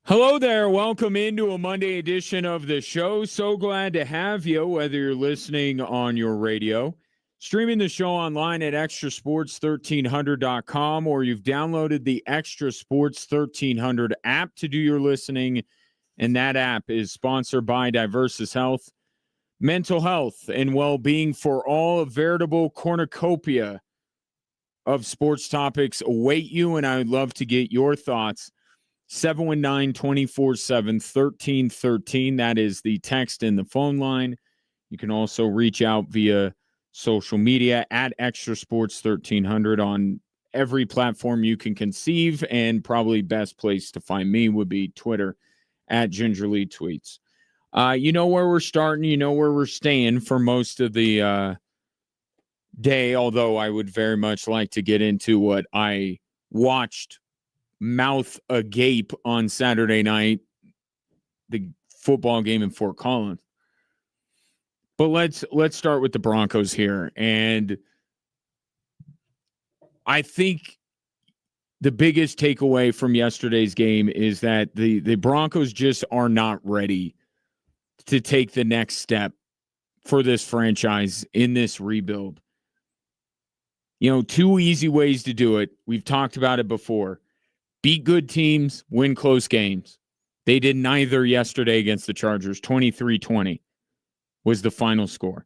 Hello there. Welcome into a Monday edition of the show. So glad to have you, whether you're listening on your radio, streaming the show online at extrasports1300.com, or you've downloaded the Extra Sports 1300 app to do your listening. And that app is sponsored by Diversus Health. Mental health and well-being for all, a veritable cornucopia of sports topics await you, and I would love to get your thoughts. 719-247-1313. That is the text and the phone line. You can also reach out via social media at Extra Sports 1300 on every platform you can conceive, and probably best place to find me would be Twitter at Gingerly Tweets. You know where we're starting. You know where we're staying for most of the day, although I would very much like to get into what I watched mouth agape on Saturday night, the football game in Fort Collins. But let's start with the Broncos here. And I think the biggest takeaway from yesterday's game is that the Broncos just are not ready to take the next step for this franchise in this rebuild. You know, two easy ways to do it. We've talked about it before. Beat good teams, win close games. They did neither yesterday against the Chargers. 23-20 was the final score.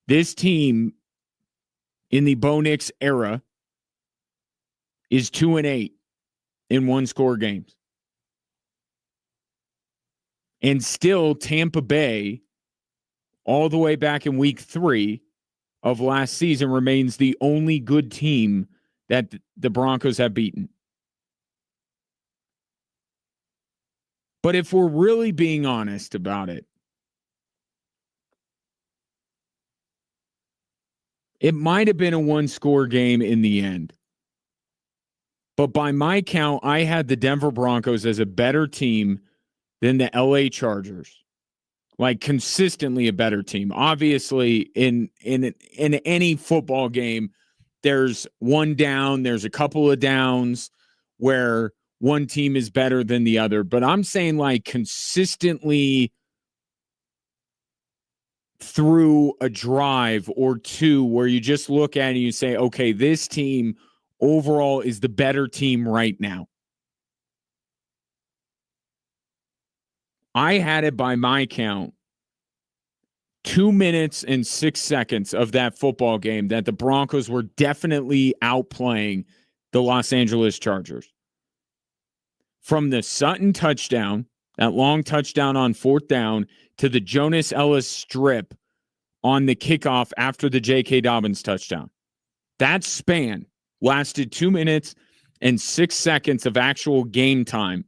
This team in the Bo Nix era is 2-8 in one-score games. And still, Tampa Bay, all the way back in week 3 of last season, remains the only good team that the Broncos have beaten. But if we're really being honest about it, it might have been a one-score game in the end. But by my count, I had the Denver Broncos as a better team than the LA Chargers. Like, consistently a better team. Obviously, in any football game, there's one down, there's a couple of downs where one team is better than the other. But I'm saying, like, consistently through a drive or two where you just look at it and you say, okay, this team overall is the better team right now. I had it by my count 2 minutes and 6 seconds of that football game that the Broncos were definitely outplaying the Los Angeles Chargers. From the Sutton touchdown, that long touchdown on fourth down, to the Jonas Ellis strip on the kickoff after the J.K. Dobbins touchdown. That span lasted 2 minutes and 6 seconds of actual game time.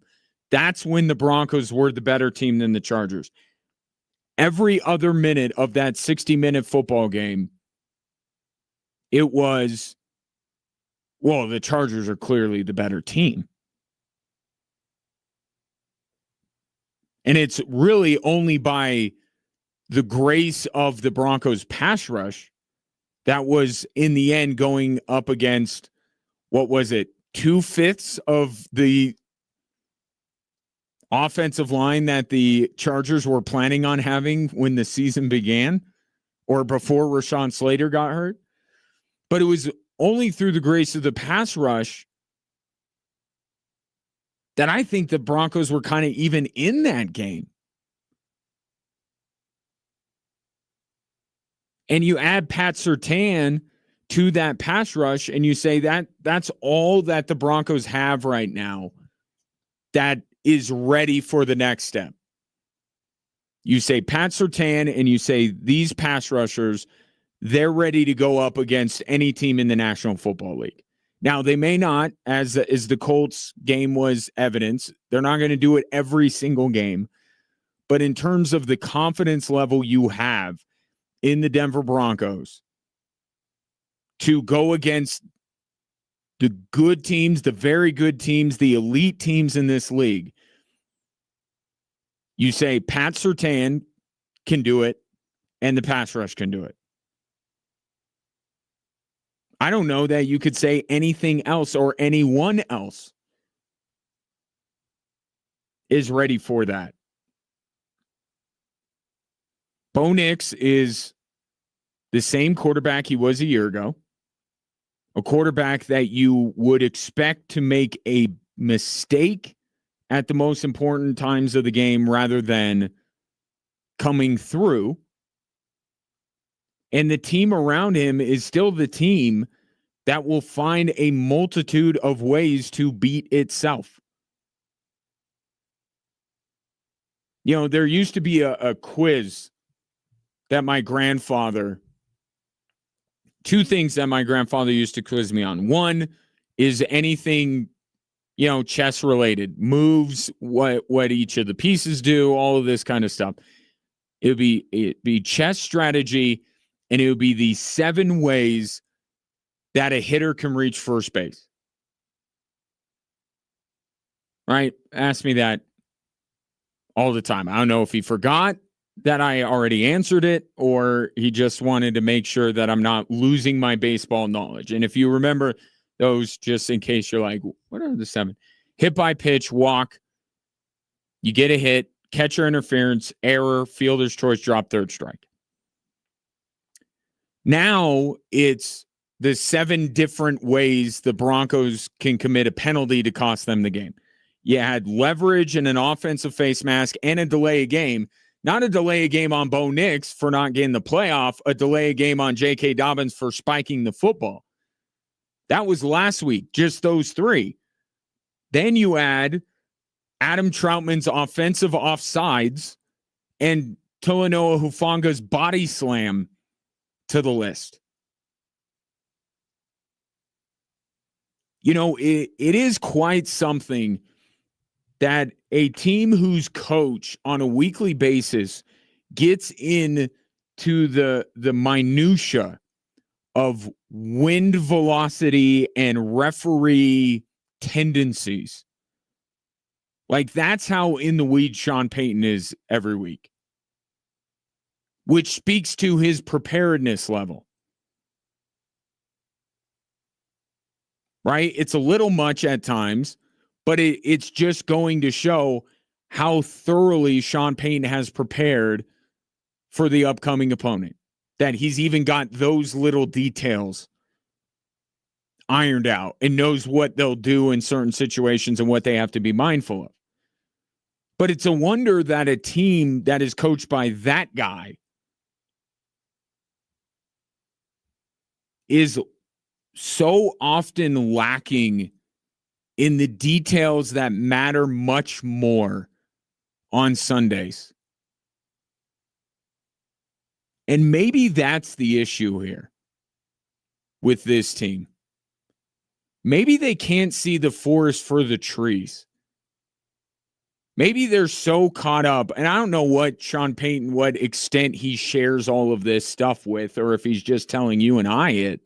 That's when the Broncos were the better team than the Chargers. Every other minute of that 60-minute football game, it was, well, the Chargers are clearly the better team. And it's really only by the grace of the Broncos pass rush that was in the end going up against, what was it, 2/5 of the offensive line that the Chargers were planning on having when the season began, or before Rashawn Slater got hurt. But it was only through the grace of the pass rush that I think the Broncos were kind of even in that game. And you add Pat Surtain to that pass rush, and you say that that's all that the Broncos have right now that is ready for the next step. You say Pat Surtain, and you say these pass rushers, they're ready to go up against any team in the National Football League. Now, they may not, as the Colts game was evidence. They're not going to do it every single game. But in terms of the confidence level you have in the Denver Broncos to go against the good teams, the very good teams, the elite teams in this league, you say Pat Surtain can do it and the pass rush can do it. I don't know that you could say anything else or anyone else. is ready for that. Bo Nix is the same quarterback he was a year ago, a quarterback that you would expect to make a mistake at the most important times of the game rather than coming through. And the team around him is still the team that will find a multitude of ways to beat itself. You know, there used to be a quiz that my grandfather, two things that my grandfather used to quiz me on. One is anything, you know, chess related, moves, what each of the pieces do, all of this kind of stuff. It'd be chess strategy, and it would be the 7 ways that a hitter can reach first base. Right? Ask me that all the time. I don't know if he forgot that I already answered it, or he just wanted to make sure that I'm not losing my baseball knowledge. And if you remember those, just in case you're like, what are the 7? Hit by pitch, walk, you get a hit, catcher interference, error, fielder's choice, drop, third strike. Now it's the 7 different ways the Broncos can commit a penalty to cost them the game. You had leverage and an offensive face mask and a delay a game. Not a delay a game on Bo Nix for not getting the playoff, a delay a game on J.K. Dobbins for spiking the football. That was last week, just those 3. Then you add Adam Troutman's offensive offsides and Talanoa Hufanga's body slam to the list. You know, it is quite something that a team whose coach on a weekly basis gets in to the minutia of wind velocity and referee tendencies. Like, that's how in the weeds Sean Payton is every week, which speaks to his preparedness level. Right? It's a little much at times, but it's just going to show how thoroughly Sean Payton has prepared for the upcoming opponent, that he's even got those little details ironed out and knows what they'll do in certain situations and what they have to be mindful of. But it's a wonder that a team that is coached by that guy is so often lacking in the details that matter much more on Sundays. And maybe that's the issue here with this team. Maybe they can't see the forest for the trees. Maybe they're so caught up, and I don't know what Sean Payton, what extent he shares all of this stuff with, or if he's just telling you and I it.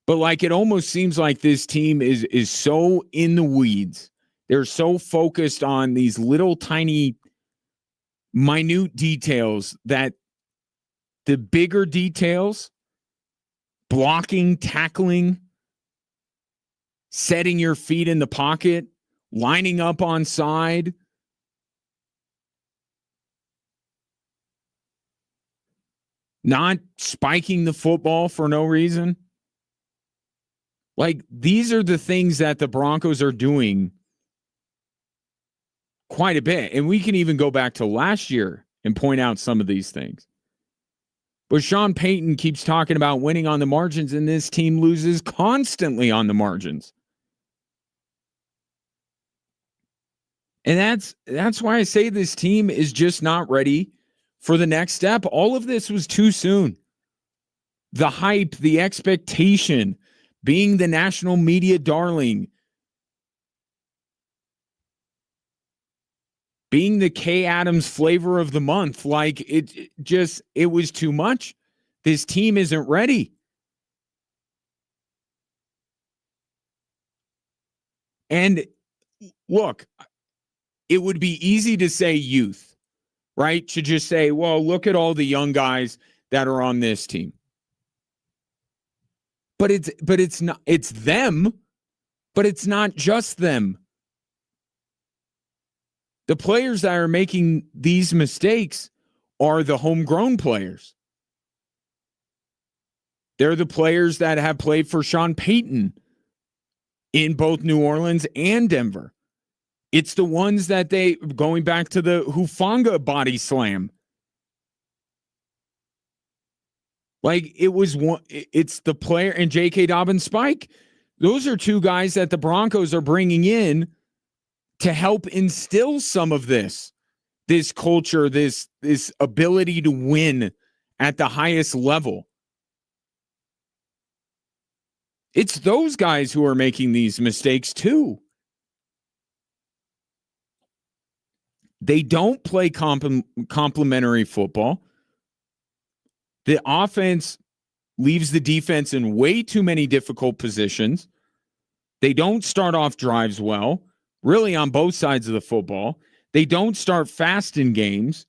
But like, it almost seems like this team is so in the weeds. They're so focused on these little tiny minute details that the bigger details, blocking, tackling, setting your feet in the pocket, lining up on side, not spiking the football for no reason. Like, these are the things that the Broncos are doing quite a bit. And we can even go back to last year and point out some of these things. But Sean Payton keeps talking about winning on the margins, and this team loses constantly on the margins. And that's why I say this team is just not ready for the next step. All of this was too soon. The hype, the expectation, being the national media darling, being the Kay Adams flavor of the month, like it was too much. This team isn't ready. And look, it would be easy to say youth, right? To just say, well, look at all the young guys that are on this team. But it's them, but it's not just them. The players that are making these mistakes are the homegrown players. They're the players that have played for Sean Payton in both New Orleans and Denver. It's the ones that going back to the Hufanga body slam. Like it's the player and J.K. Dobbins Spike. Those are two guys that the Broncos are bringing in to help instill some of this culture, this ability to win at the highest level. It's those guys who are making these mistakes too. They don't play complementary football. The offense leaves the defense in way too many difficult positions. They don't start off drives well, really on both sides of the football. They don't start fast in games.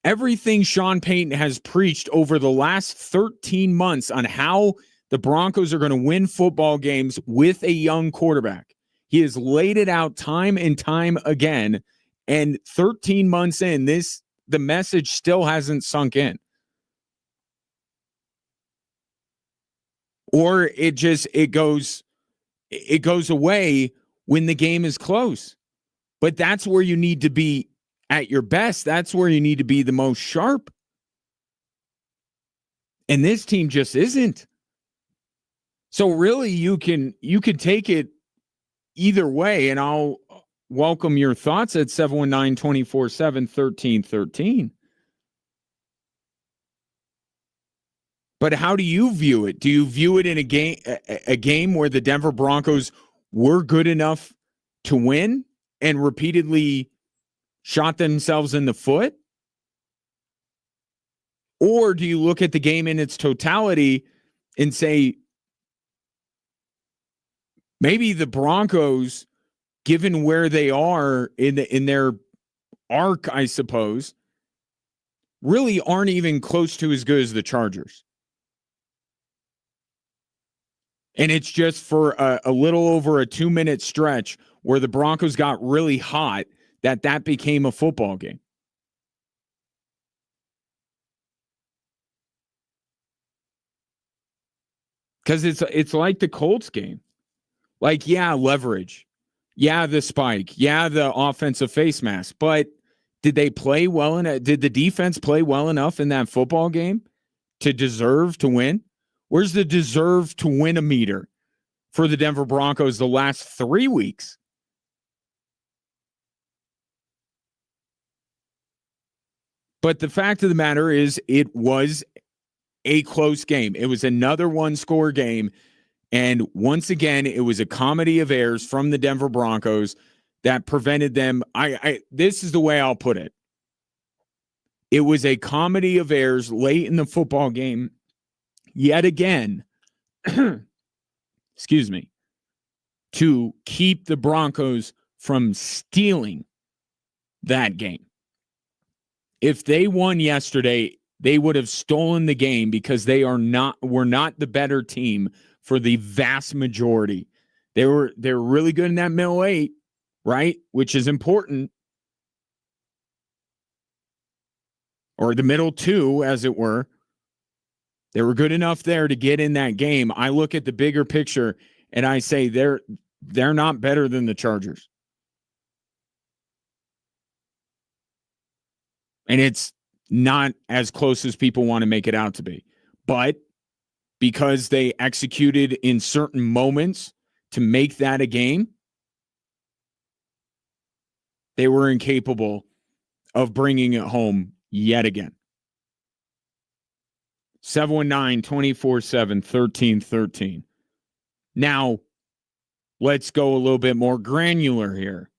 Everything Sean Payton has preached over the last 13 months on how the Broncos are going to win football games with a young quarterback. He has laid it out time and time again. And 13 months in, the message still hasn't sunk in. Or it goes away when the game is close. But that's where you need to be at your best. That's where you need to be the most sharp. And this team just isn't. So really you can take it either way, and I'll welcome your thoughts at 719-247-1313. But how do you view it? Do you view it in a game where the Denver Broncos were good enough to win and repeatedly shot themselves in the foot? Or do you look at the game in its totality and say, maybe the Broncos, given where they are in their arc, I suppose, really aren't even close to as good as the Chargers? And it's just for a little over a 2-minute stretch where the Broncos got really hot that became a football game. Because it's like the Colts game. Like, yeah, leverage. Yeah, the spike. Yeah, the offensive face mask. But did they play well did the defense play well enough in that football game to deserve to win? Where's the deserve to win a meter for the Denver Broncos the last 3 weeks? But the fact of the matter is, it was a close game. It was another one-score game. And once again, it was a comedy of errors from the Denver Broncos that prevented them. This is the way I'll put it. It was a comedy of errors late in the football game, yet again, excuse me, to keep the Broncos from stealing that game. If they won yesterday, they would have stolen the game because were not the better team for the vast majority. They're really good in that middle eight, right? Which is important. Or the middle two, as it were. They were good enough there to get in that game. I look at the bigger picture and I say they're not better than the Chargers. And it's not as close as people want to make it out to be. But because they executed in certain moments to make that a game, they were incapable of bringing it home yet again. 719-247-1313. Now, let's go a little bit more granular here.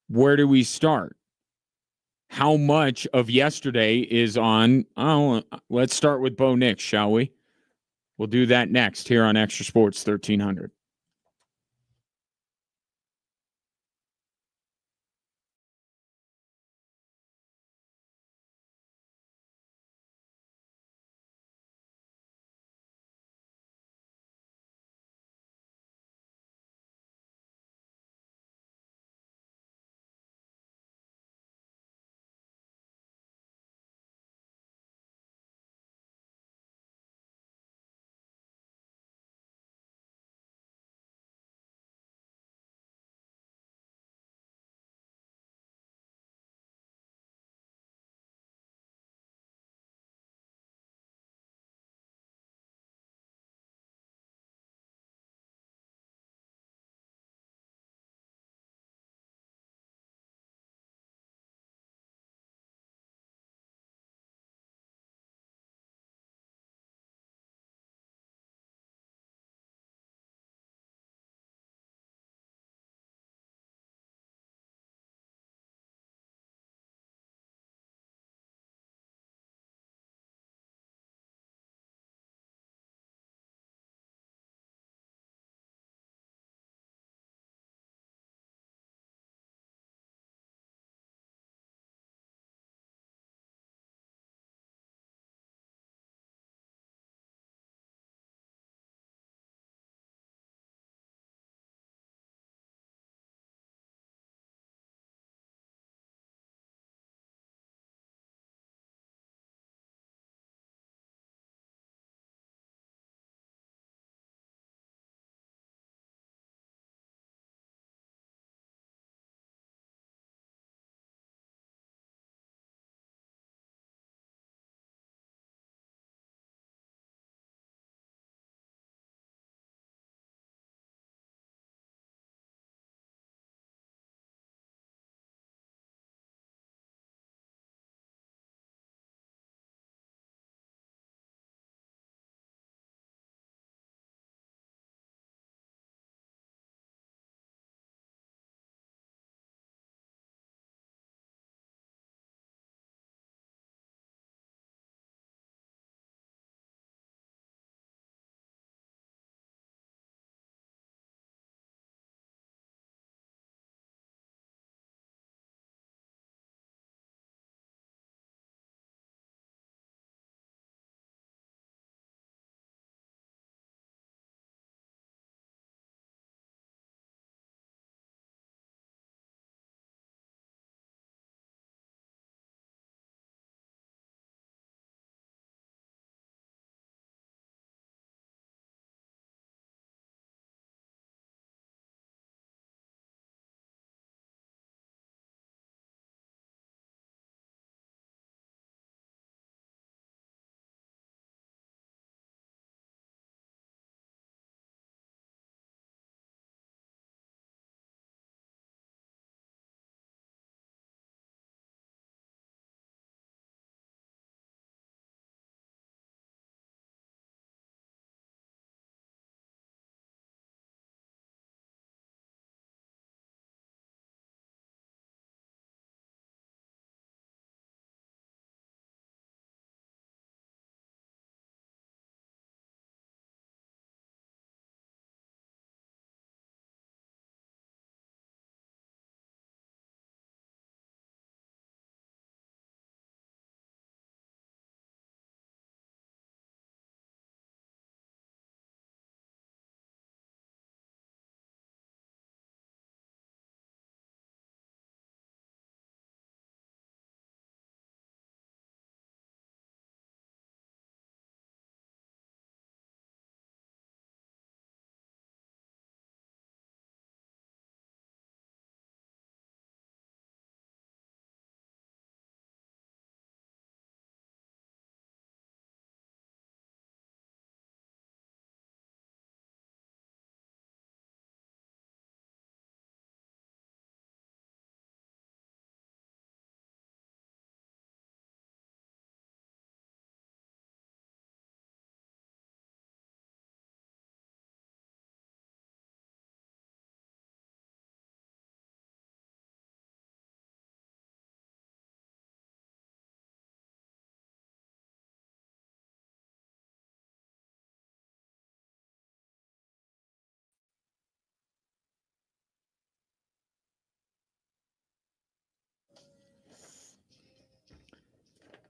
Where do we start? How much of yesterday is on? Let's start with Bo Nix, shall we? We'll do that next here on Extra Sports 1300.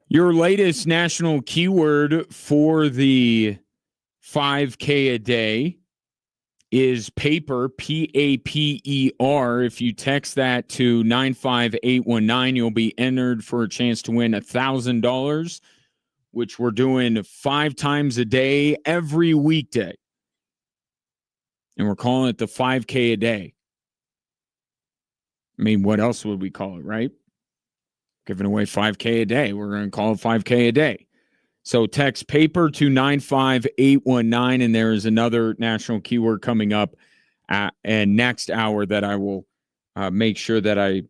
Your latest national keyword for the 5K a day is paper, Paper. If you text that to 95819, you'll be entered for a chance to win $1,000, which we're doing 5 times a day, every weekday. And we're calling it the 5K a day. I mean, what else would we call it, right? Giving away 5K a day. We're going to call it 5K a day. So text paper to 95819, and there is another national keyword coming up and next hour that I will make sure that I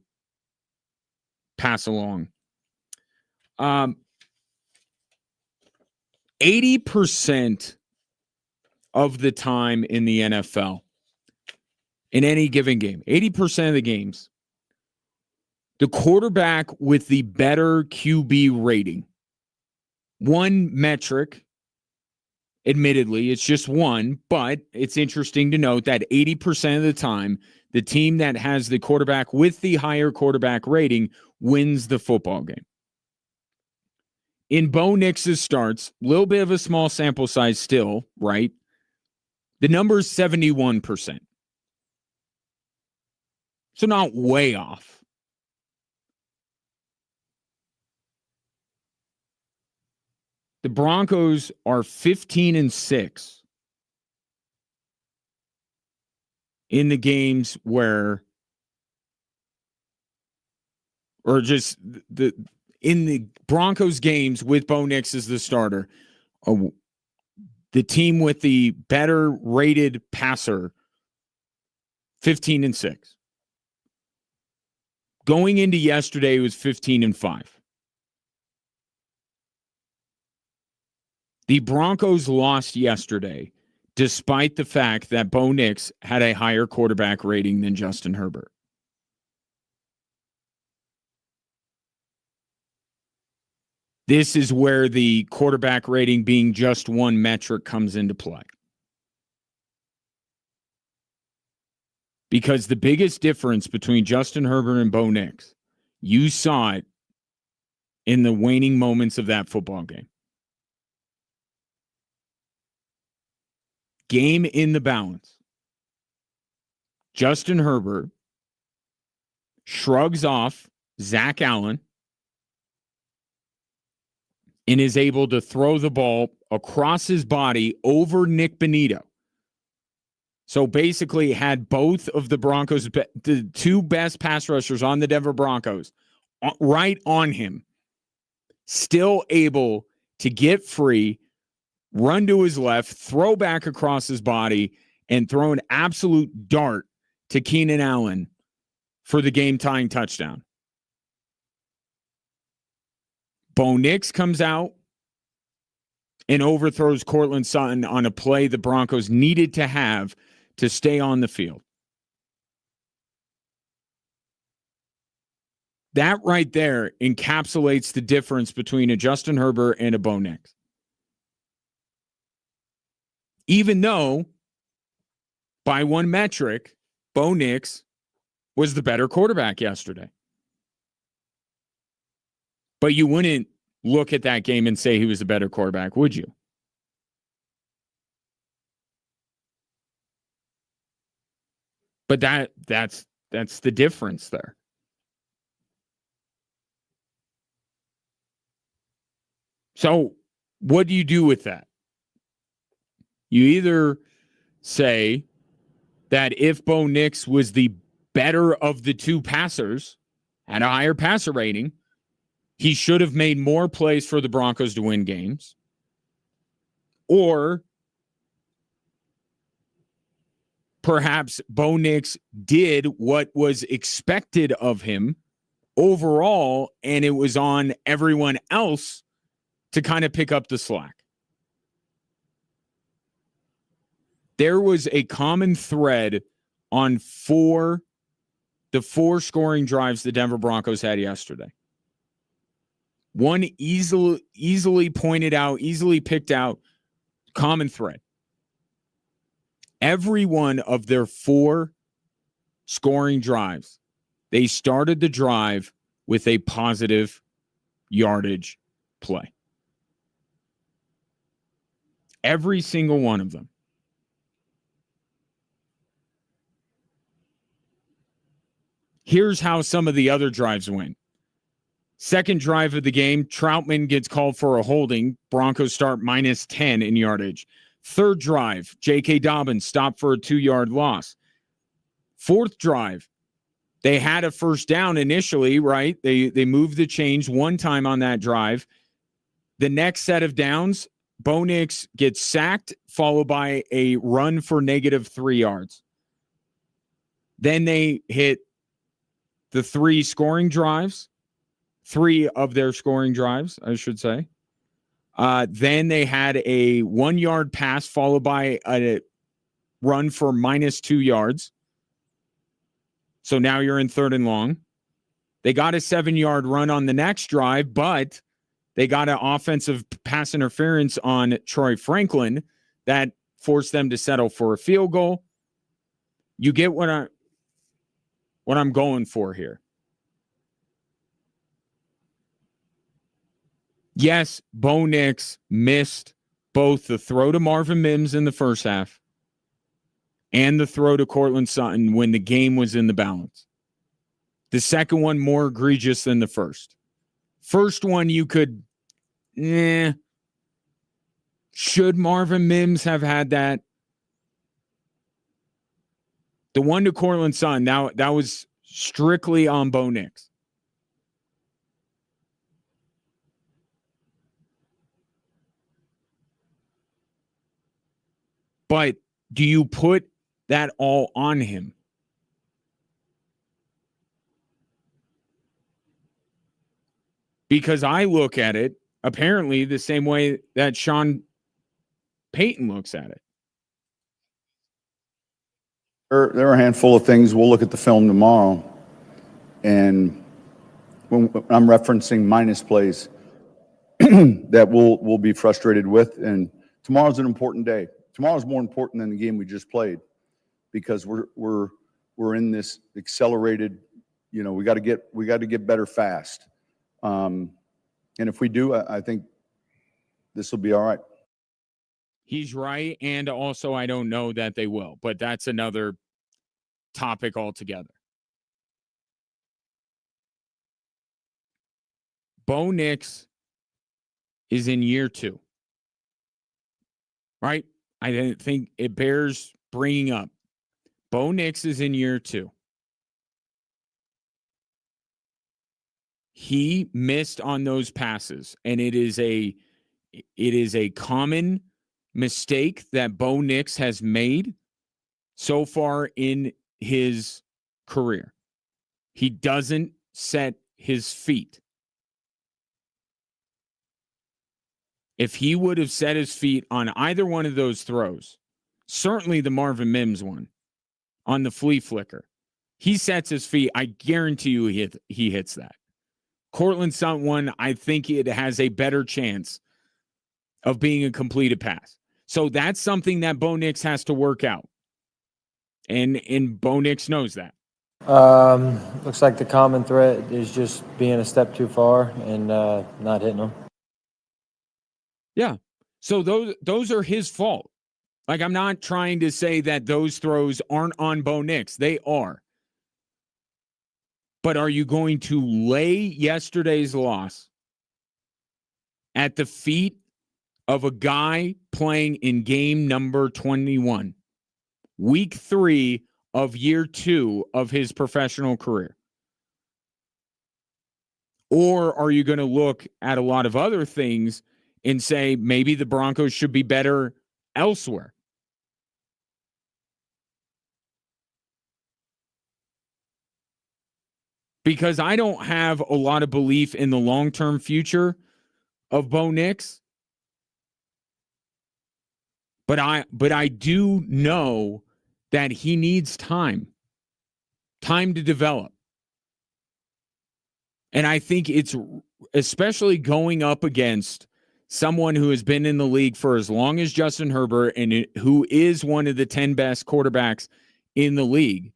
pass along. 80% of the time in the NFL, in any given game, 80% of the games, the quarterback with the better QB rating, one metric, admittedly, it's just one, but it's interesting to note that 80% of the time, the team that has the quarterback with the higher quarterback rating wins the football game. In Bo Nix's starts, a little bit of a small sample size still, right? The number is 71%. So not way off. The Broncos are 15-6 in the games where, or just in the Broncos games with Bo Nix as the starter, the team with the better rated passer, 15-6. Going into yesterday, it was 15-5. The Broncos lost yesterday, despite the fact that Bo Nix had a higher quarterback rating than Justin Herbert. This is where the quarterback rating being just one metric comes into play. Because the biggest difference between Justin Herbert and Bo Nix, you saw it in the waning moments of that football game. Game in the balance. Justin Herbert shrugs off Zach Allen and is able to throw the ball across his body over Nick Bonito. So basically had both of the Broncos, the two best pass rushers on the Denver Broncos, right on him, still able to get free, run to his left, throw back across his body, and throw an absolute dart to Keenan Allen for the game-tying touchdown. Bo Nix comes out and overthrows Cortland Sutton on a play the Broncos needed to have to stay on the field. That right there encapsulates the difference between a Justin Herbert and a Bo Nix. Even though, by one metric, Bo Nix was the better quarterback yesterday. But you wouldn't look at that game and say he was a better quarterback, would you? But that's the difference there. So what do you do with that? You either say that if Bo Nix was the better of the two passers, had a higher passer rating, he should have made more plays for the Broncos to win games. Or perhaps Bo Nix did what was expected of him overall, and it was on everyone else to kind of pick up the slack. There was a common thread on the four scoring drives the Denver Broncos had yesterday. One easily pointed out, easily picked out common thread. Every one of their four scoring drives, they started the drive with a positive yardage play. Every single one of them. Here's how some of the other drives went. Second drive of the game, Troutman gets called for a holding. Broncos start -10 in yardage. Third drive, J.K. Dobbins stopped for a 2-yard loss. Fourth drive, they had a first down initially, right? They moved the chains one time on that drive. The next set of downs, Bo Nix gets sacked, followed by a run for -3 yards. Then they hit the three of their scoring drives, I should say. Then they had a 1-yard pass followed by a run for -2 yards. So now you're in 3rd and long. They got a 7-yard run on the next drive, but they got an offensive pass interference on Troy Franklin that forced them to settle for a field goal. You get what I'm going for here. Yes, Bo Nix missed both the throw to Marvin Mims in the first half and the throw to Courtland Sutton when the game was in the balance. The second one more egregious than the first. First one you could, should Marvin Mims have had that? The one to Courtland Sutton, that was strictly on Bo Nix. But do you put that all on him? Because I look at it apparently the same way that Sean Payton looks at it. There are a handful of things. We'll look at the film tomorrow. And when I'm referencing minus plays that we'll be frustrated with. And tomorrow's an important day. Tomorrow's more important than the game we just played because we're in this accelerated, we got to get better fast. And if we do, I think this will be all right. He's right. And also, I don't know that they will, but that's another topic altogether. Bo Nix is in year 2, right? I didn't think it bears bringing up. Bo Nix is in year 2. He missed on those passes, and it is a common mistake that Bo Nix has made so far in his career. He doesn't set his feet. If he would have set his feet on either one of those throws, certainly the Marvin Mims one on the flea flicker, he sets his feet. I guarantee you he hits that. Courtland Sutton one, I think it has a better chance of being a completed pass. So that's something that Bo Nix has to work out. And Bo Nix knows that. Looks like the common thread is just being a step too far and not hitting them. Yeah. So those are his fault. Like, I'm not trying to say that those throws aren't on Bo Nix. They are. But are you going to lay yesterday's loss at the feet of a guy playing in game number 21, week 3 of year 2 of his professional career? Or are you going to look at a lot of other things and say maybe the Broncos should be better elsewhere? Because I don't have a lot of belief in the long-term future of Bo Nix. But I do know that he needs time to develop. And I think it's especially going up against someone who has been in the league for as long as Justin Herbert and who is one of the 10 best quarterbacks in the league.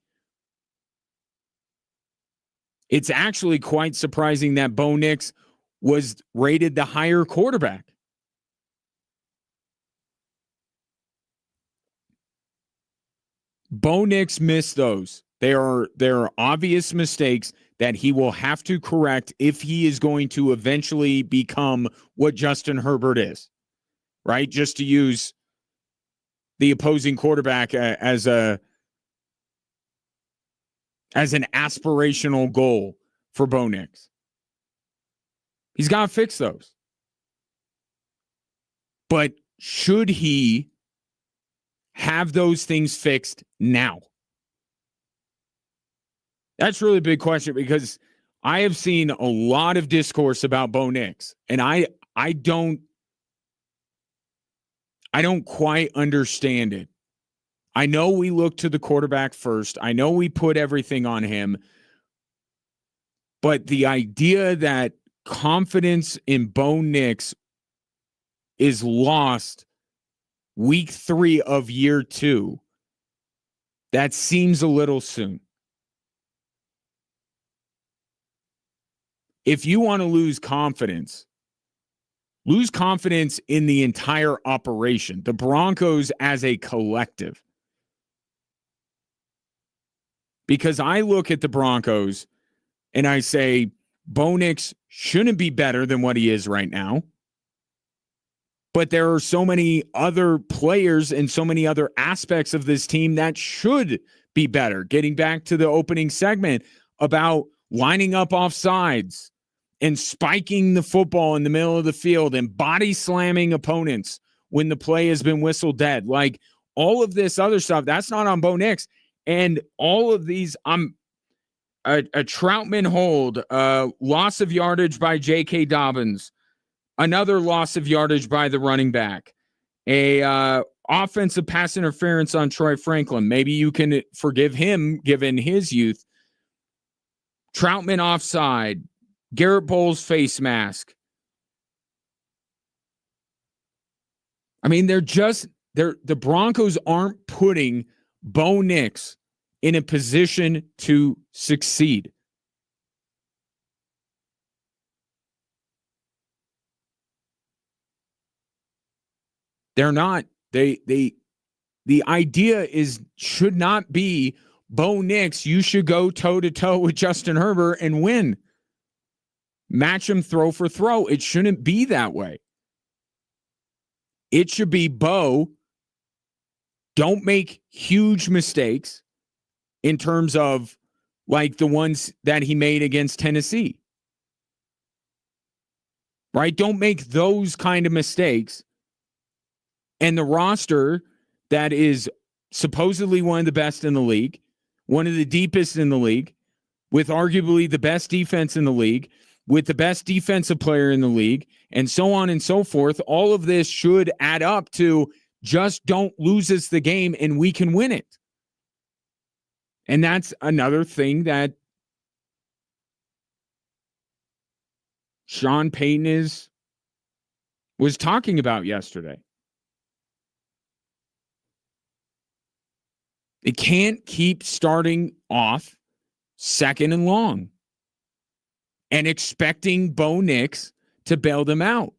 It's actually quite surprising that Bo Nix was rated the higher quarterback. Bo Nix missed those. There are obvious mistakes that he will have to correct if he is going to eventually become what Justin Herbert is, right? Just to use the opposing quarterback as an aspirational goal for Bo Nix. He's got to fix those. But should he have those things fixed now? That's really a big question, because I have seen a lot of discourse about Bo Nix, and I don't quite understand it. I know we look to the quarterback first. I know we put everything on him. But the idea that confidence in Bo Nix is lost week 3 of year 2, that seems a little soon. If you want to lose confidence in the entire operation, the Broncos as a collective. Because I look at the Broncos and I say, Bo Nix shouldn't be better than what he is right now. But there are so many other players and so many other aspects of this team that should be better. Getting back to the opening segment about lining up off sides and spiking the football in the middle of the field and body slamming opponents when the play has been whistled dead. Like, all of this other stuff, that's not on Bo Nix. And all of these, a Troutman hold, loss of yardage by J.K. Dobbins, another loss of yardage by the running back, a offensive pass interference on Troy Franklin. Maybe you can forgive him given his youth. Troutman offside, Garrett Bowles face mask. I mean, the Broncos aren't putting Bo Nix in a position to succeed. They're not. The idea should not be, Bo Nix, you should go toe-to-toe with Justin Herbert and win. Match him throw for throw. It shouldn't be that way. It should be, Bo, don't make huge mistakes in terms of like the ones that he made against Tennessee. Right? Don't make those kind of mistakes. And the roster that is supposedly one of the best in the league, one of the deepest in the league, with arguably the best defense in the league, with the best defensive player in the league, and so on and so forth, all of this should add up to just don't lose us the game and we can win it. And that's another thing that Sean Payton was talking about yesterday. It can't keep starting off second and long and expecting Bo Nix to bail them out.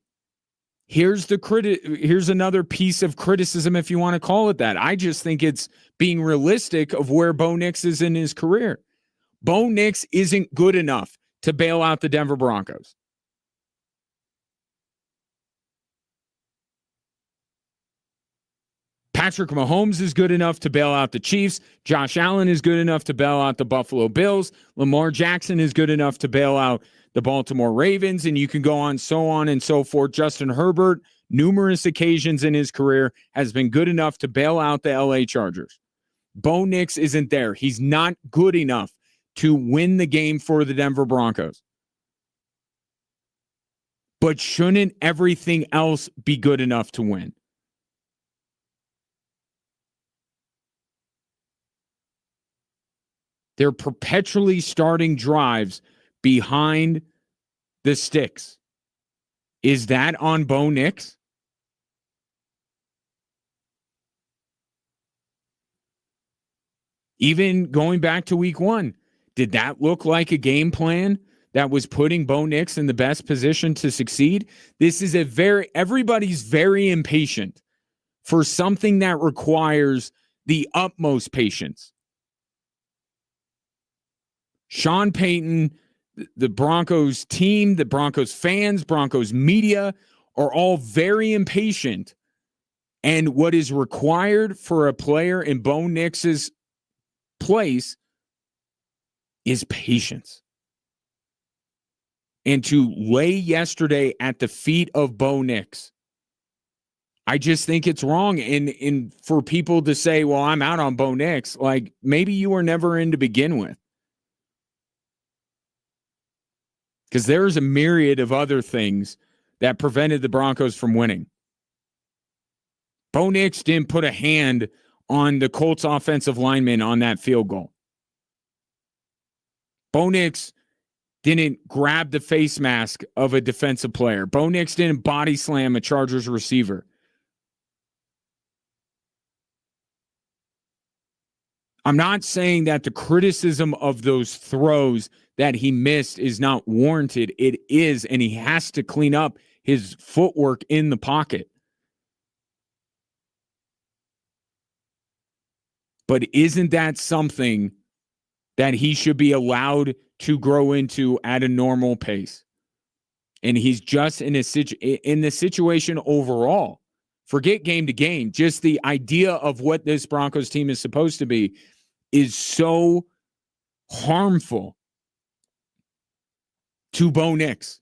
Here's another piece of criticism, if you want to call it that. I just think it's being realistic of where Bo Nix is in his career. Bo Nix isn't good enough to bail out the Denver Broncos. Patrick Mahomes is good enough to bail out the Chiefs. Josh Allen is good enough to bail out the Buffalo Bills. Lamar Jackson is good enough to bail out the Baltimore Ravens, and you can go on and so forth. Justin Herbert, numerous occasions in his career, has been good enough to bail out the LA Chargers. Bo Nix isn't there. He's not good enough to win the game for the Denver Broncos. But shouldn't everything else be good enough to win? They're perpetually starting drives behind the sticks. Is that on Bo Nix? Even going back to week 1, did that look like a game plan that was putting Bo Nix in the best position to succeed. This is everybody's very impatient for something that requires the utmost patience. Sean Payton, the Broncos team, the Broncos fans, Broncos media are all very impatient. And what is required for a player in Bo Nix's place is patience. And to lay yesterday at the feet of Bo Nix, I just think it's wrong. And for people to say, well, I'm out on Bo Nix, like maybe you were never in to begin with. Because there's a myriad of other things that prevented the Broncos from winning. Bo Nix didn't put a hand on the Colts offensive lineman on that field goal. Bo Nix didn't grab the face mask of a defensive player. Bo Nix didn't body slam a Chargers receiver. I'm not saying that the criticism of those throws that he missed is not warranted. It is, and he has to clean up his footwork in the pocket. But isn't that something that he should be allowed to grow into at a normal pace? And he's just in the situation overall. Forget game to game. Just the idea of what this Broncos team is supposed to be is so harmful to Bo Nix.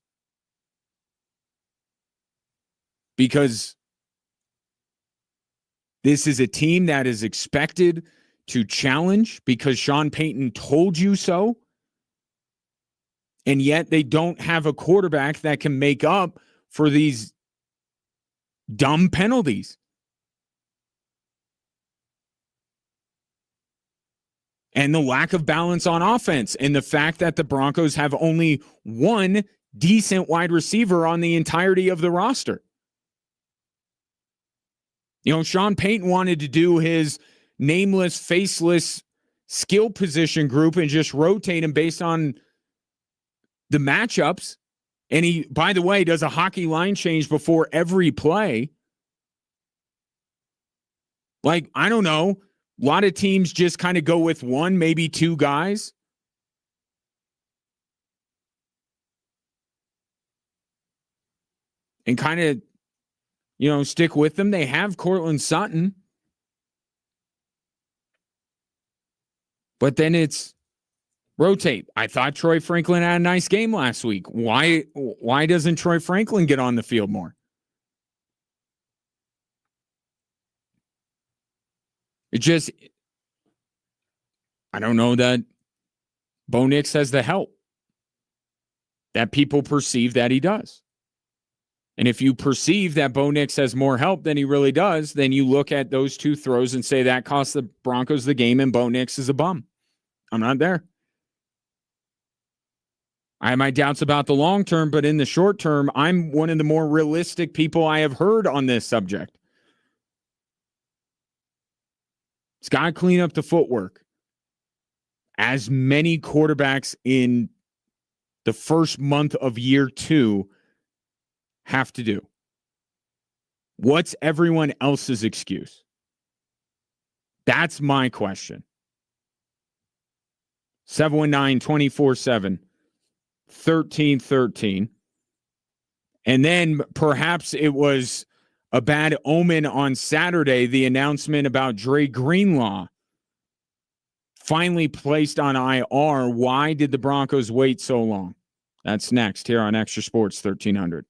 Because this is a team that is expected to challenge because Sean Payton told you so. And yet they don't have a quarterback that can make up for these dumb penalties. And the lack of balance on offense, and the fact that the Broncos have only one decent wide receiver on the entirety of the roster. You know, Sean Payton wanted to do his nameless, faceless skill position group and just rotate him based on the matchups. And he, by the way, does a hockey line change before every play. Like, I don't know. A lot of teams just kind of go with one, maybe two guys. And kind of, stick with them. They have Cortland Sutton. But then it's rotate. I thought Troy Franklin had a nice game last week. Why doesn't Troy Franklin get on the field more? I don't know that Bo Nix has the help that people perceive that he does. And if you perceive that Bo Nix has more help than he really does, then you look at those two throws and say that cost the Broncos the game and Bo Nix is a bum. I'm not there. I have my doubts about the long term, but in the short term, I'm one of the more realistic people I have heard on this subject. It's got to clean up the footwork. As many quarterbacks in the first month of year 2 have to do. What's everyone else's excuse? That's my question. 719-247-1313. And then perhaps it was a bad omen on Saturday, the announcement about Dre Greenlaw finally placed on IR. Why did the Broncos wait so long? That's next here on Extra Sports 1300.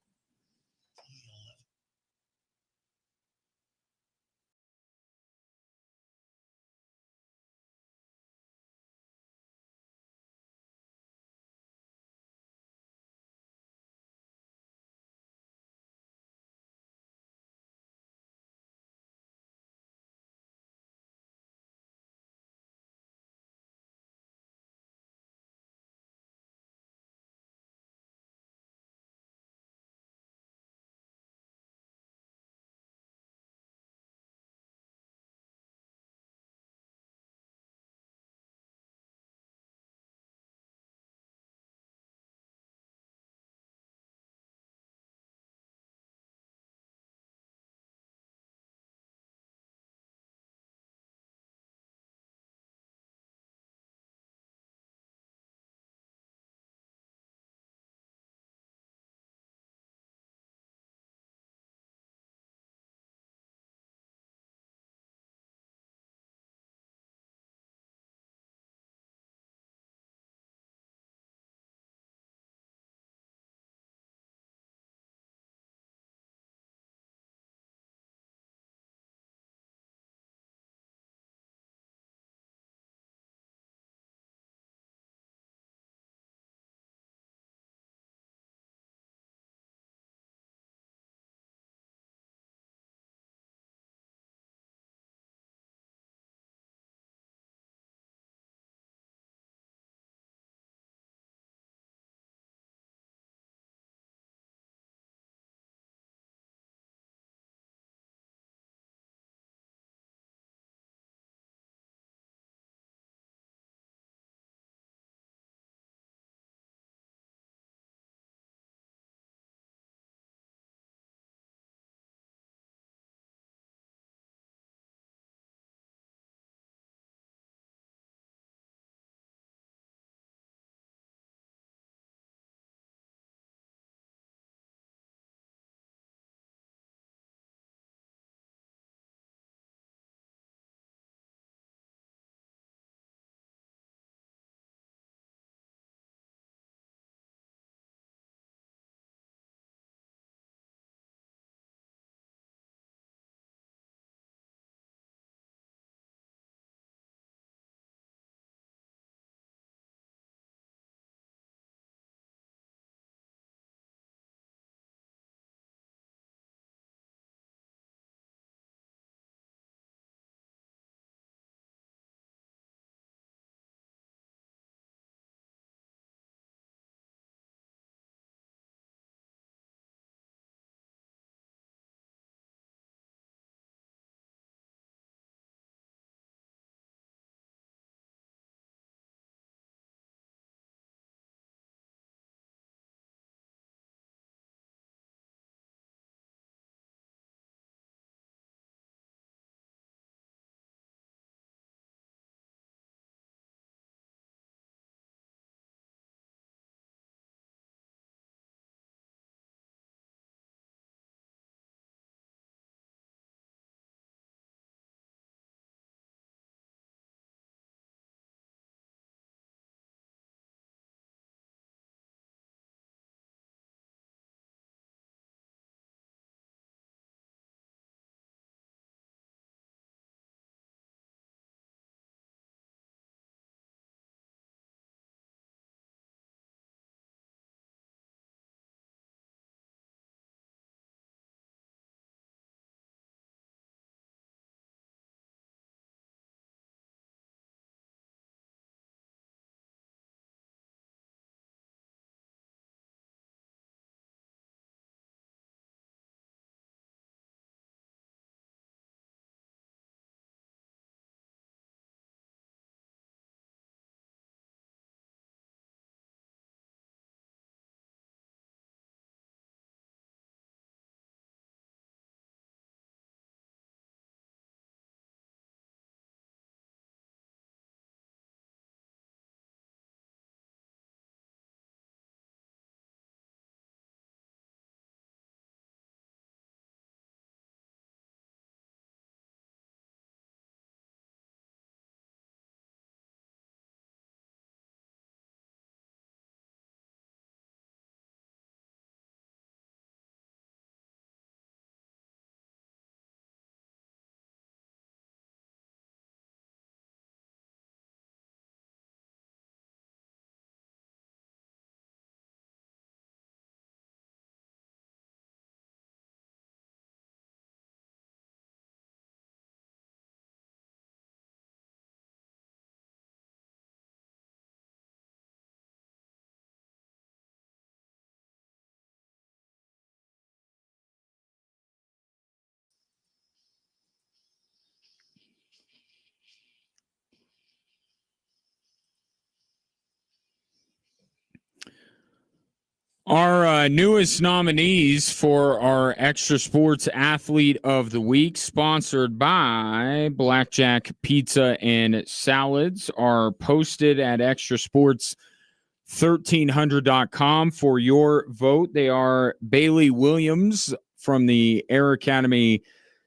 Our newest nominees for our Extra Sports Athlete of the Week, sponsored by Blackjack Pizza and Salads, are posted at extrasports1300.com for your vote. They are Bailey Williams from the Air Academy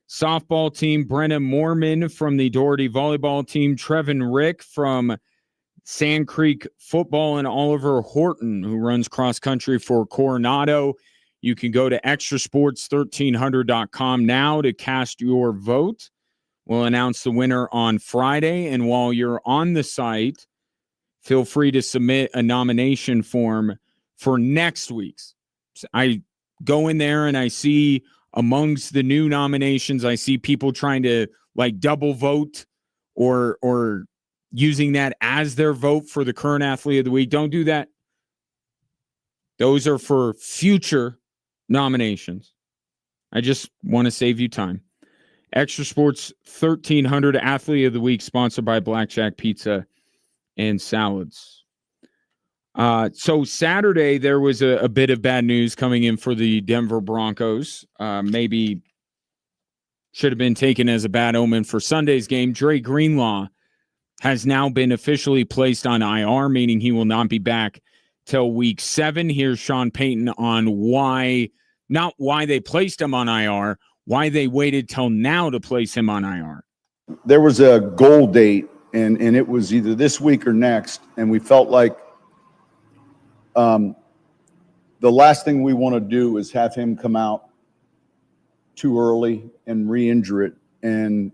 softball team, Brenna Moorman from the Doherty volleyball team, Trevin Rick from Sand Creek football, and Oliver Horton, who runs cross country for Coronado. You can go to extrasports1300.com now to cast your vote. We'll announce the winner on Friday. And while you're on the site, feel free to submit a nomination form for next week's. I go in there and I see amongst the new nominations, I see people trying to like double vote or using that as their vote for the current athlete of the week. Don't do that. Those are for future nominations. I just want to save you time. Extra Sports 1300 Athlete of the Week, sponsored by Blackjack Pizza and Salads. So Saturday, there was a bit of bad news coming in for the Denver Broncos. Maybe should have been taken as a bad omen for Sunday's game. Dre Greenlaw has now been officially placed on IR, meaning he will not be back till week 7. Here's Sean Payton on not why they placed him on IR, why they waited till now to place him on IR. There was a goal date, and it was either this week or next, and we felt like the last thing we want to do is have him come out too early and re-injure it. And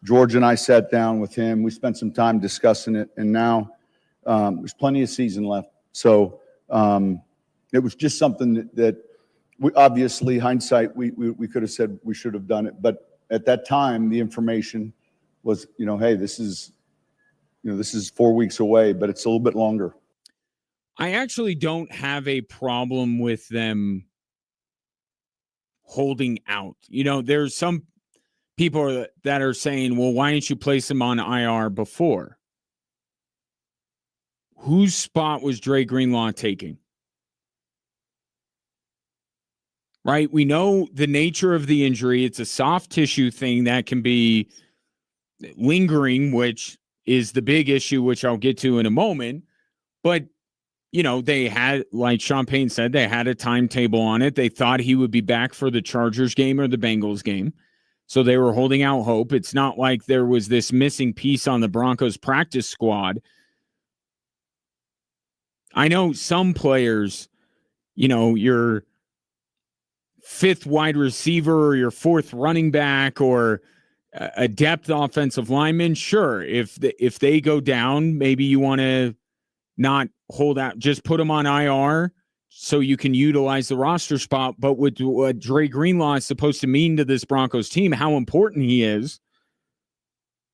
George and I sat down with him. We spent some time discussing it, and now there's plenty of season left. So it was just something that we obviously, hindsight, we could have said we should have done it. But at that time, the information was, hey, this is 4 weeks away, but it's a little bit longer. I actually don't have a problem with them holding out. There's some people that are saying, well, why didn't you place him on IR before? Whose spot was Dre Greenlaw taking? Right? We know the nature of the injury. It's a soft tissue thing that can be lingering, which is the big issue, which I'll get to in a moment. But, they had, like Sean Payton said, they had a timetable on it. They thought he would be back for the Chargers game or the Bengals game. So they were holding out hope. It's not like there was this missing piece on the Broncos practice squad. I know some players, your fifth wide receiver or your fourth running back or a depth offensive lineman. Sure, if they go down, maybe you want to not hold out, just put them on IR so you can utilize the roster spot. But with what Dre Greenlaw is supposed to mean to this Broncos team, how important he is,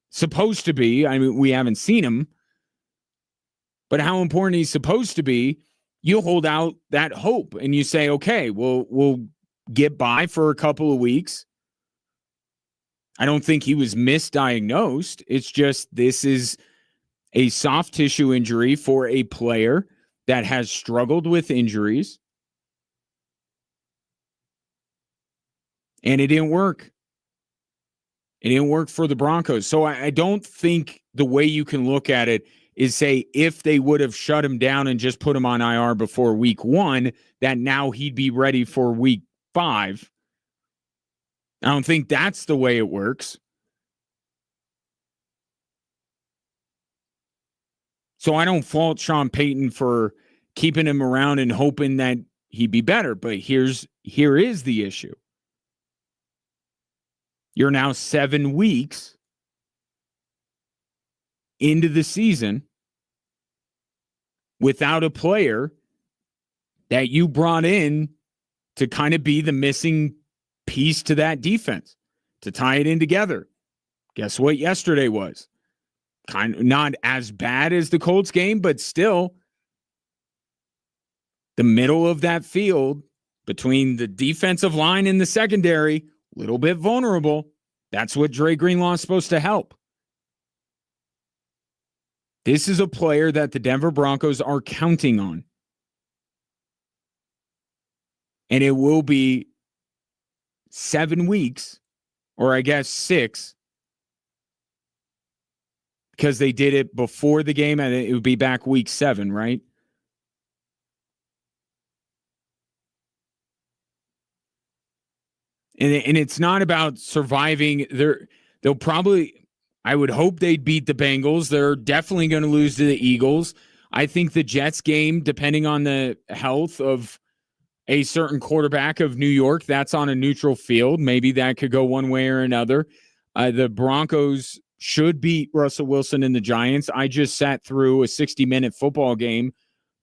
supposed to be, I mean, we haven't seen him, but how important he's supposed to be, you hold out that hope and you say, okay, we'll get by for a couple of weeks. I don't think he was misdiagnosed. It's just this is a soft tissue injury for a player that has struggled with injuries. And it didn't work. It didn't work for the Broncos. So I don't think the way you can look at it is say if they would have shut him down and just put him on IR before week 1, that now he'd be ready for week 5. I don't think that's the way it works. So I don't fault Sean Payton for keeping him around and hoping that he'd be better. But here is the issue. You're now 7 weeks into the season without a player that you brought in to kind of be the missing piece to that defense, to tie it in together. Guess what yesterday was? Kind of not as bad as the Colts game, but still the middle of that field between the defensive line and the secondary, a little bit vulnerable. That's what Dre Greenlaw is supposed to help. This is a player that the Denver Broncos are counting on. And it will be 7 weeks, or I guess 6, because they did it before the game, and it would be back week 7, right? And it's not about surviving. They'll probably, I would hope they'd beat the Bengals. They're definitely going to lose to the Eagles. I think the Jets game, depending on the health of a certain quarterback of New York, that's on a neutral field. Maybe that could go one way or another. The Broncos should beat Russell Wilson and the Giants. I just sat through a 60-minute football game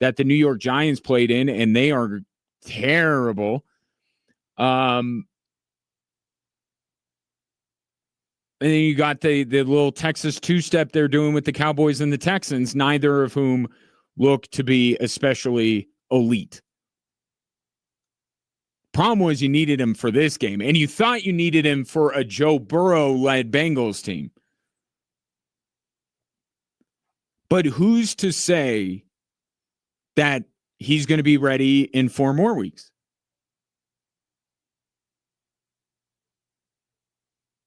that the New York Giants played in, and they are terrible. And then you got the little Texas two-step they're doing with the Cowboys and the Texans, neither of whom look to be especially elite. Problem was you needed him for this game, and you thought you needed him for a Joe Burrow-led Bengals team. But who's to say that he's going to be ready in 4 more weeks?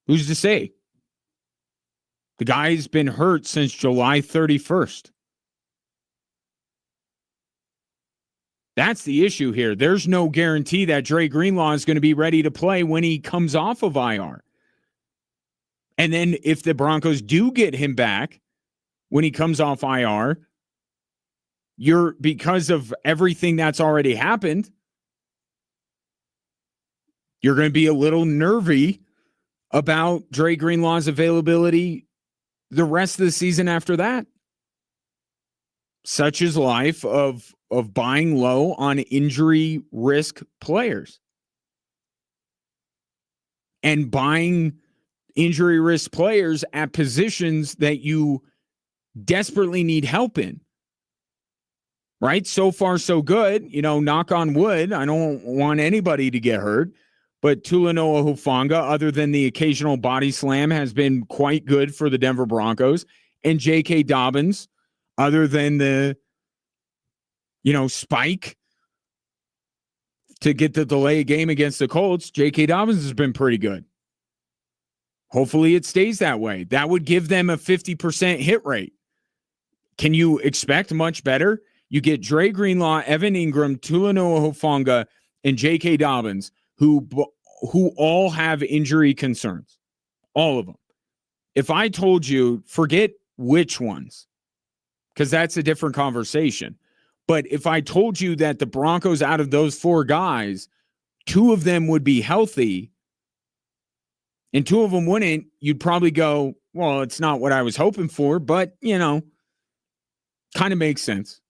Who's to say? The guy's been hurt since July 31st. That's the issue here. There's no guarantee that Dre Greenlaw is going to be ready to play when he comes off of IR. And then if the Broncos do get him back when he comes off IR, because of everything that's already happened, you're going to be a little nervy about Dre Greenlaw's availability the rest of the season after that. Such is life of buying low on injury risk players. And buying injury risk players at positions that you desperately need help in. Right? So far, so good. Knock on wood. I don't want anybody to get hurt. But Tulanoa Hufanga, other than the occasional body slam, has been quite good for the Denver Broncos. And J.K. Dobbins, other than the, spike to get the delay game against the Colts, J.K. Dobbins has been pretty good. Hopefully it stays that way. That would give them a 50% hit rate. Can you expect much better? You get Dre Greenlaw, Evan Ingram, Tulanoa Hufanga, and J.K. Dobbins, who all have injury concerns. All of them. If I told you, forget which ones, because that's a different conversation. But if I told you that the Broncos, out of those 4 guys, 2 of them would be healthy and 2 of them wouldn't, you'd probably go, well, it's not what I was hoping for, but, kind of makes sense.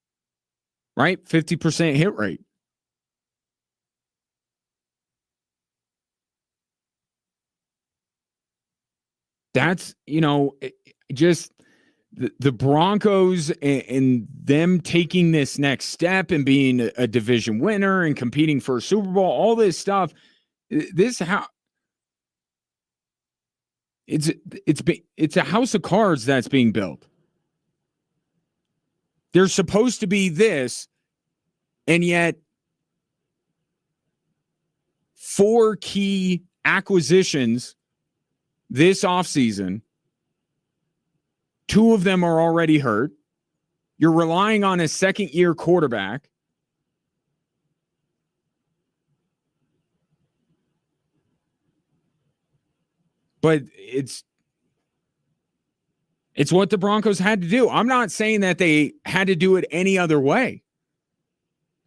Right? 50% hit rate. That's, just the Broncos and them taking this next step and being a division winner and competing for a Super Bowl, all this stuff. It's a house of cards that's being built. There's supposed to be this, and yet 4 key acquisitions this offseason, 2 of them are already hurt. You're relying on a second-year quarterback. But it's what the Broncos had to do. I'm not saying that they had to do it any other way.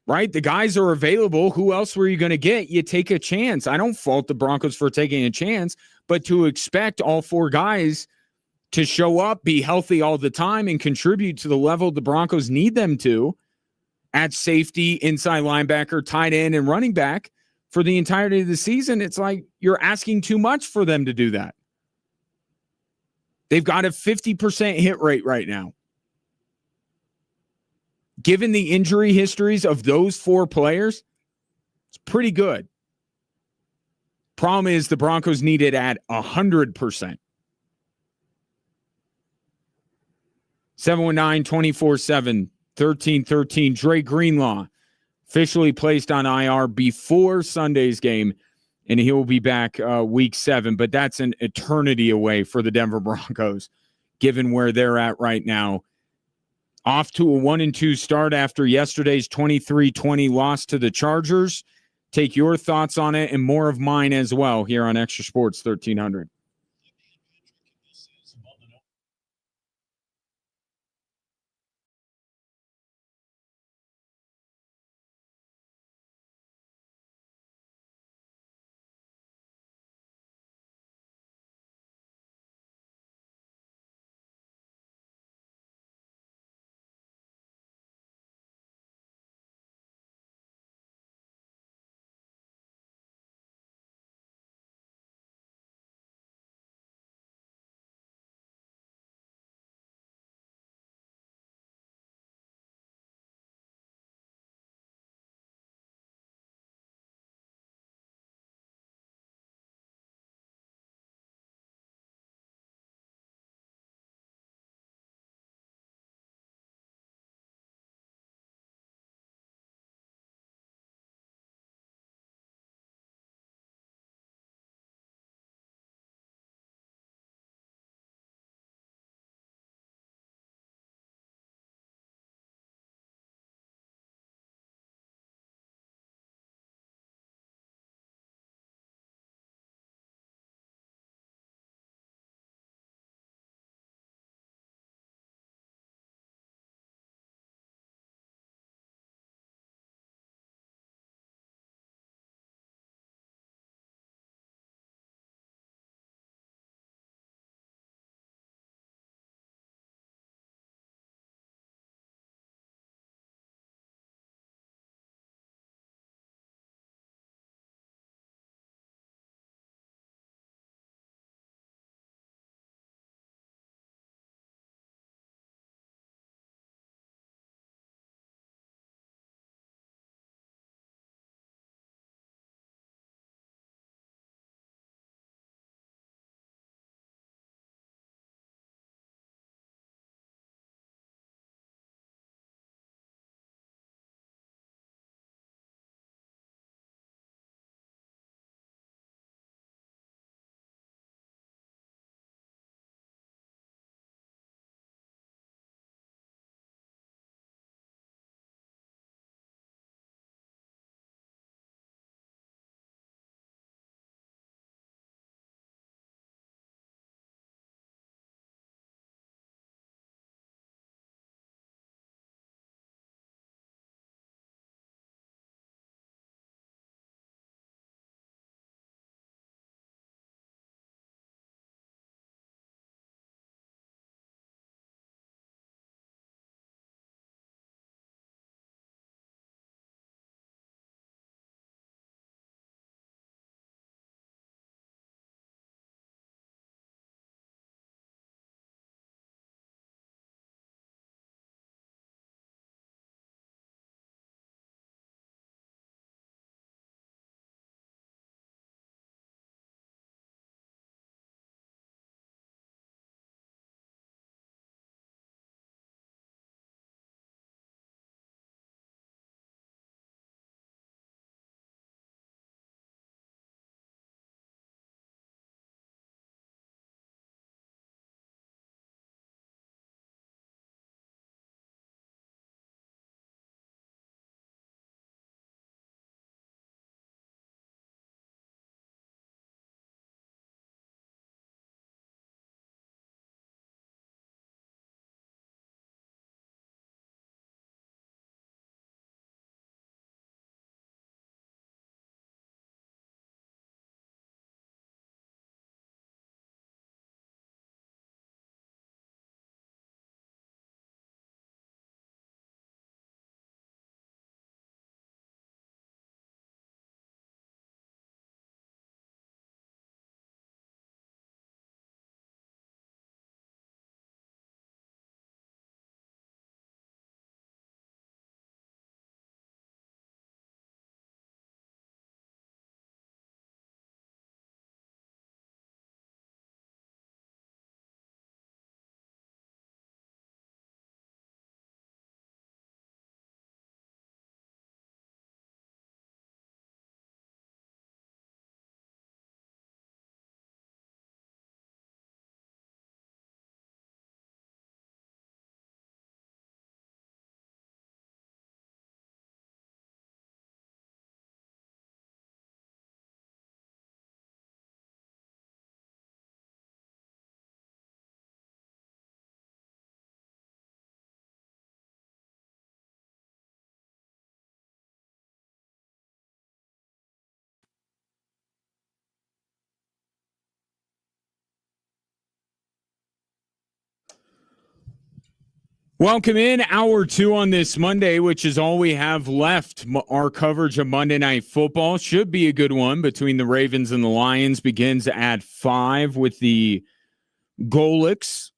Right? The guys are available. Who else were you going to get? You take a chance. I don't fault the Broncos for taking a chance, but to expect all 4 guys to show up, be healthy all the time, and contribute to the level the Broncos need them to at safety, inside linebacker, tight end, and running back for the entirety of the season, it's like you're asking too much for them to do that. They've got a 50% hit rate right now. Given the injury histories of those 4 players, it's pretty good. Problem is the Broncos need it at 100%. 719-247-1313. Dre Greenlaw, officially placed on IR before Sunday's game, and he will be back week 7. But that's an eternity away for the Denver Broncos, given where they're at right now. Off to a 1-2 start after yesterday's 23-20 loss to the Chargers. Take your thoughts on it and more of mine as well here on Extra Sports 1300. Welcome in hour 2 on this Monday, which is all we have left. Our coverage of Monday Night Football should be a good one between the Ravens and the Lions. Begins at 5 with the Golics.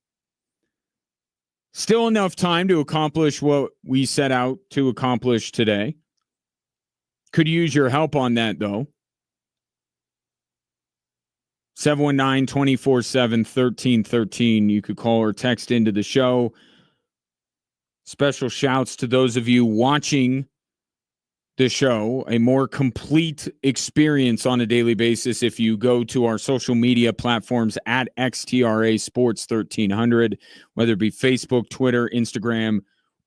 Still enough time to accomplish what we set out to accomplish today. Could use your help on that, though. 719-247-1313. You could call or text into the show. Special shouts to those of you watching the show. A more complete experience on a daily basis if you go to our social media platforms at XTRA Sports 1300, whether it be Facebook, Twitter, Instagram,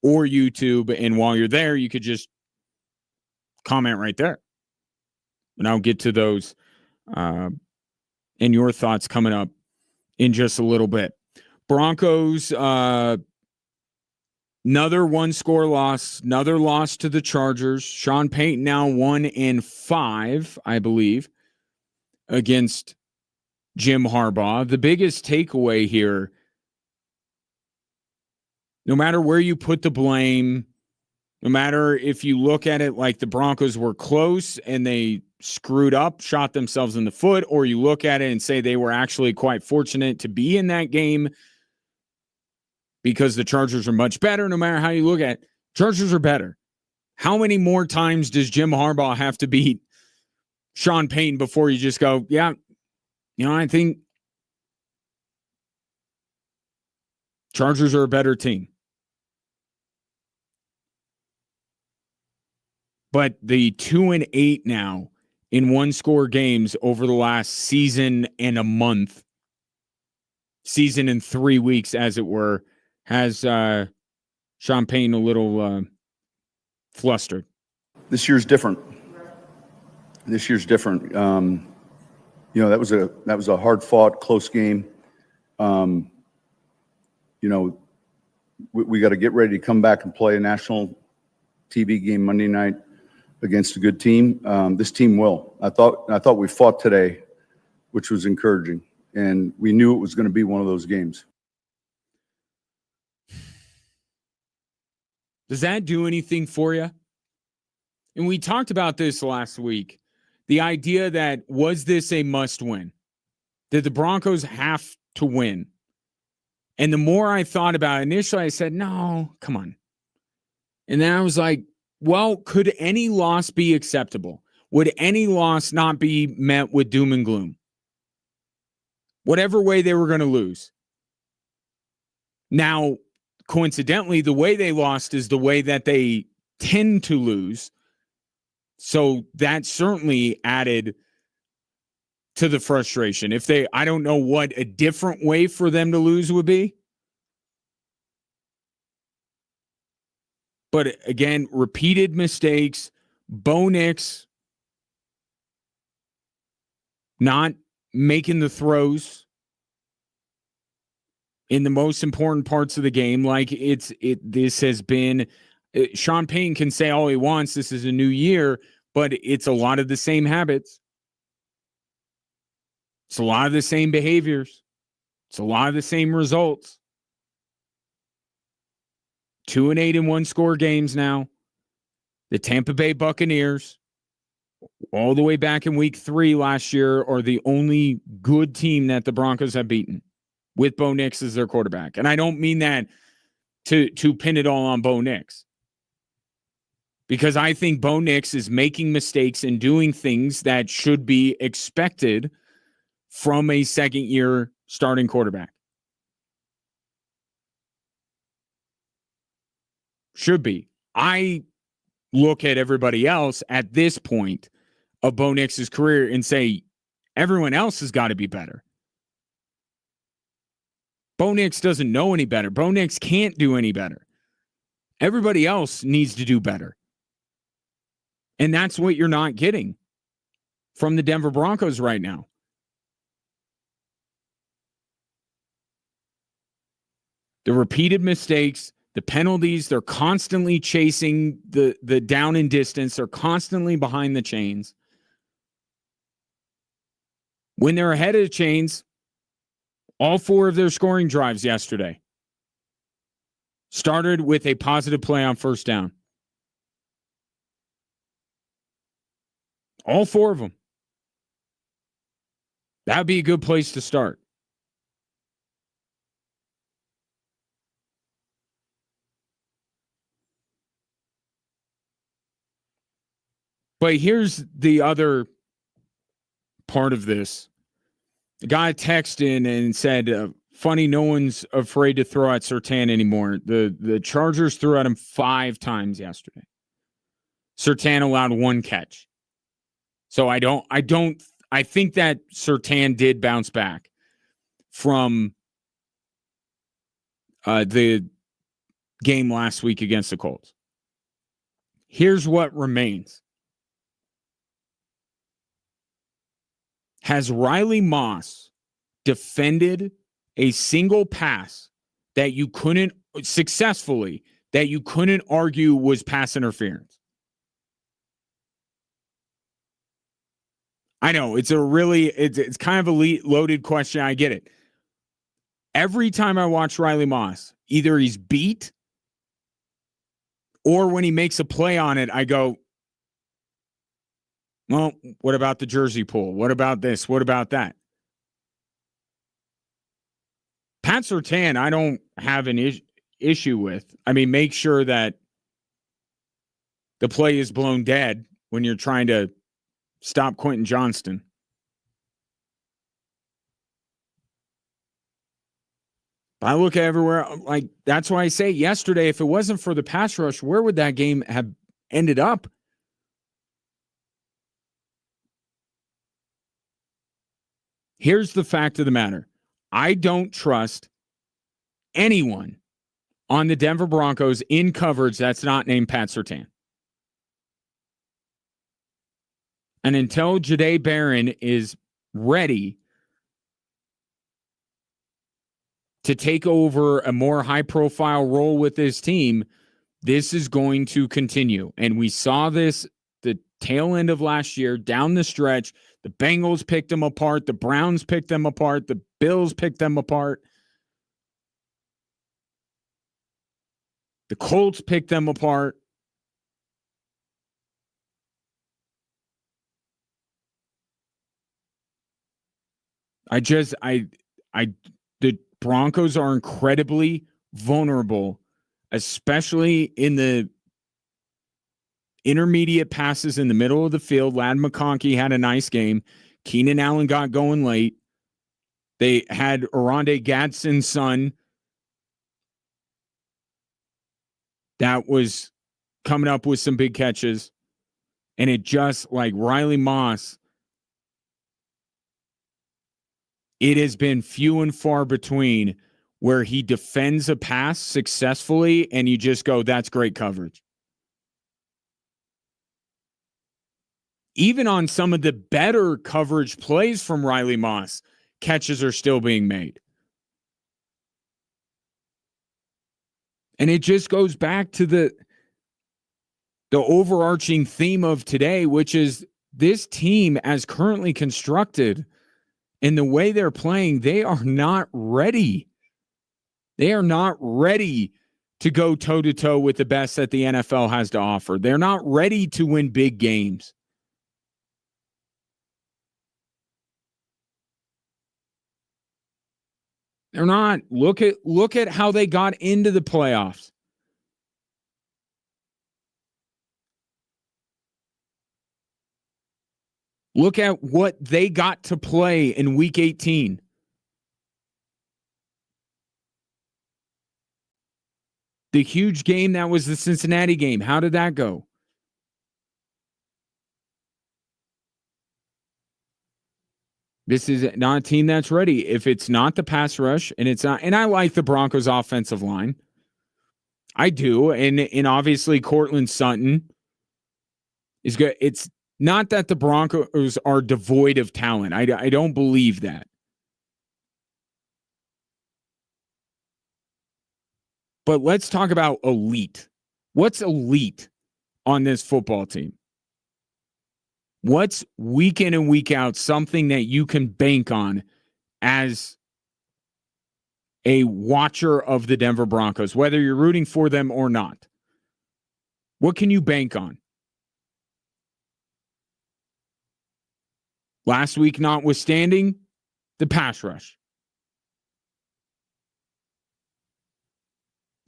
or YouTube. And while you're there, you could just comment right there. And I'll get to those and your thoughts coming up in just a little bit. Broncos, another one-score loss, another loss to the Chargers. Sean Payton now 1-5, I believe, against Jim Harbaugh. The biggest takeaway here, no matter where you put the blame, no matter if you look at it like the Broncos were close and they screwed up, shot themselves in the foot, or you look at it and say they were actually quite fortunate to be in that game because the Chargers are much better. No matter how you look at it, Chargers are better. How many more times does Jim Harbaugh have to beat Sean Payton before you just go, yeah, I think Chargers are a better team. But the 2-8 now in one-score games over the last season and a month, season and 3 weeks, as it were, has Sean Payton a little flustered. This year's different. That was a hard-fought, close game. We got to get ready to come back and play a national TV game Monday night against a good team. This team will. I thought we fought today, which was encouraging, and we knew it was going to be one of those games. Does that do anything for you? And we talked about this last week. The idea that, was this a must win? Did the Broncos have to win? And the more I thought about it, initially I said, no, come on. And then I was like, well, could any loss be acceptable? Would any loss not be met with doom and gloom? Whatever way they were going to lose. Now, coincidentally, the way they lost is the way that they tend to lose. So that certainly added to the frustration. I don't know what a different way for them to lose would be. But again, repeated mistakes, Bo Nix not making the throws in the most important parts of the game. Like this has been, Sean Payton can say all he wants, this is a new year, but it's a lot of the same habits. It's a lot of the same behaviors. It's a lot of the same results. 2-8 in one-score games now. The Tampa Bay Buccaneers, all the way back in week 3 last year, are the only good team that the Broncos have beaten with Bo Nix as their quarterback. And I don't mean that to pin it all on Bo Nix, because I think Bo Nix is making mistakes and doing things that should be expected from a second-year starting quarterback. Should be. I look at everybody else at this point of Bo Nix's career and say, everyone else has got to be better. Bo Nix doesn't know any better. Bo Nix can't do any better. Everybody else needs to do better. And that's what you're not getting from the Denver Broncos right now. The repeated mistakes, the penalties, they're constantly chasing the down and distance. They're constantly behind the chains. When they're ahead of the chains, all 4 of their scoring drives yesterday, started with a positive play on first down. All 4 of them. That would be a good place to start. But here's the other part of this. The guy texted in and said, funny, no one's afraid to throw at Surtain anymore. The Chargers threw at him 5 times yesterday. Surtain allowed 1 catch. So I think that Surtain did bounce back from the game last week against the Colts. Here's what remains. Has Riley Moss defended a single pass that you couldn't successfully, that you couldn't argue was pass interference? I know it's kind of a loaded question. I get it. Every time I watch Riley Moss, either he's beat or when he makes a play on it, I go, well, what about the jersey pull? What about this? What about that? Pat Surtain, I don't have an issue with. I mean, make sure that the play is blown dead when you're trying to stop Quentin Johnston. I look everywhere, like, that's why I say yesterday, if it wasn't for the pass rush, where would that game have ended up? Here's the fact of the matter. I don't trust anyone on the Denver Broncos in coverage that's not named Pat Surtain. And until Jahdae Barron is ready to take over a more high-profile role with this team, this is going to continue. And we saw this the tail end of last year, down the stretch. The Bengals picked them apart. The Browns picked them apart. The Bills picked them apart. The Colts picked them apart. The Broncos are incredibly vulnerable, especially in the intermediate passes in the middle of the field. Ladd McConkey had a nice game. Keenan Allen got going late. They had Oronde Gadsden's son that was coming up with some big catches. And it just, like Riley Moss, it has been few and far between where he defends a pass successfully and you just go, that's great coverage. Even on some of the better coverage plays from Riley Moss, catches are still being made. And it just goes back to the overarching theme of today, which is this team, as currently constructed, in the way they're playing, they are not ready. They are not ready to go toe-to-toe with the best that the NFL has to offer. They're not ready to win big games. They're not. Look at how they got into the playoffs. Look at what they got to play in Week 18. The huge game that was the Cincinnati game. How did that go? This is not a team that's ready. If it's not the pass rush, and it's not, and I like the Broncos offensive line. I do. And obviously Cortland Sutton is good. It's not that the Broncos are devoid of talent. I don't believe that. But let's talk about elite. What's elite on this football team? What's week in and week out something that you can bank on as a watcher of the Denver Broncos, whether you're rooting for them or not? What can you bank on? Last week notwithstanding, the pass rush.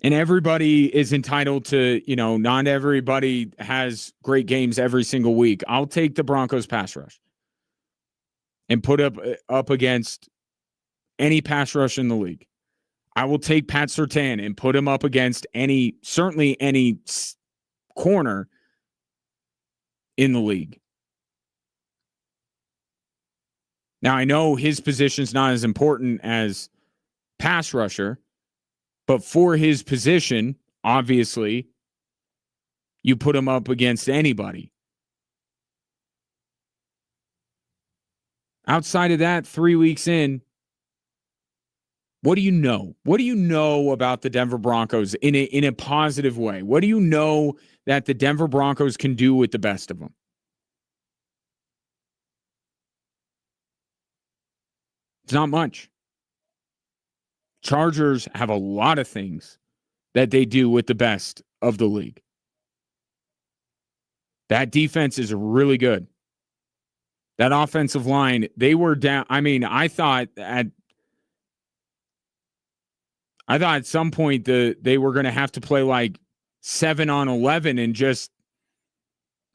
And everybody is entitled to, not everybody has great games every single week. I'll take the Broncos pass rush and put up against any pass rush in the league. I will take Pat Surtain and put him up against certainly any corner in the league. Now, I know his position's not as important as pass rusher, but for his position, obviously, you put him up against anybody. Outside of that, 3 weeks in, what do you know? What do you know about the Denver Broncos in a positive way? What do you know that the Denver Broncos can do with the best of them? It's not much. Chargers have a lot of things that they do with the best of the league. That defense is really good. That offensive line, they were down. I mean, I thought at some point they were going to have to play like 7-on-11 and just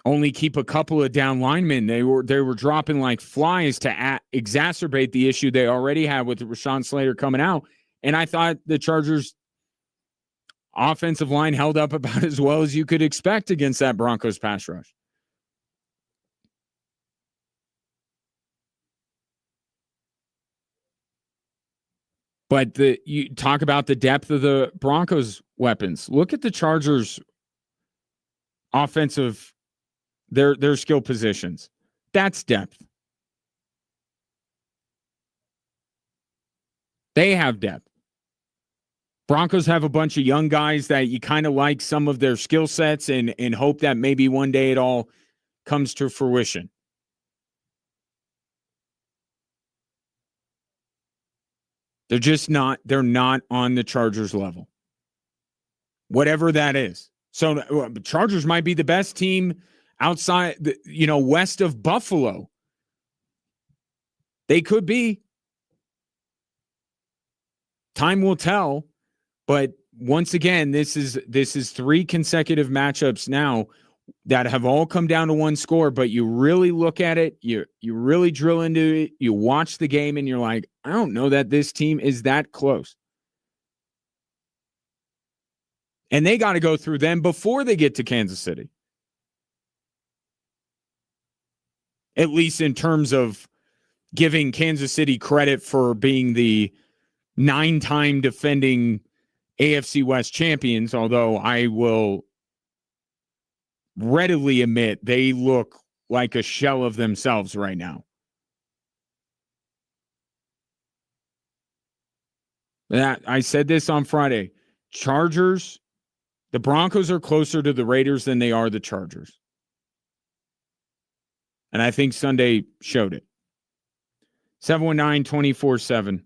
only keep a couple of down linemen. They were dropping like flies to exacerbate the issue they already had with Rashawn Slater coming out. And I thought the Chargers offensive line held up about as well as you could expect against that Broncos pass rush. But you talk about the depth of the Broncos weapons. Look at the Chargers offensive, their skill positions. That's depth. They have depth. Broncos have a bunch of young guys that you kind of like some of their skill sets and hope that maybe one day it all comes to fruition. They're not on the Chargers level. Whatever that is. So Chargers might be the best team outside, west of Buffalo. They could be. Time will tell. But once again, this is 3 consecutive matchups now that have all come down to one score, but you really look at it, you really drill into it, you watch the game, and you're like, I don't know that this team is that close. And they got to go through them before they get to Kansas City. At least in terms of giving Kansas City credit for being the 9-time defending AFC West champions, although I will readily admit they look like a shell of themselves right now. I said this on Friday. Chargers, the Broncos are closer to the Raiders than they are the Chargers. And I think Sunday showed it. 719-24-7,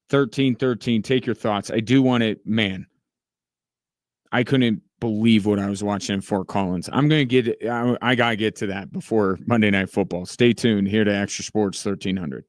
1313. Take your thoughts. I do want it, man. I couldn't believe what I was watching in Fort Collins. I'm going to get I got to get to that before Monday Night Football. Stay tuned here to Extra Sports 1300.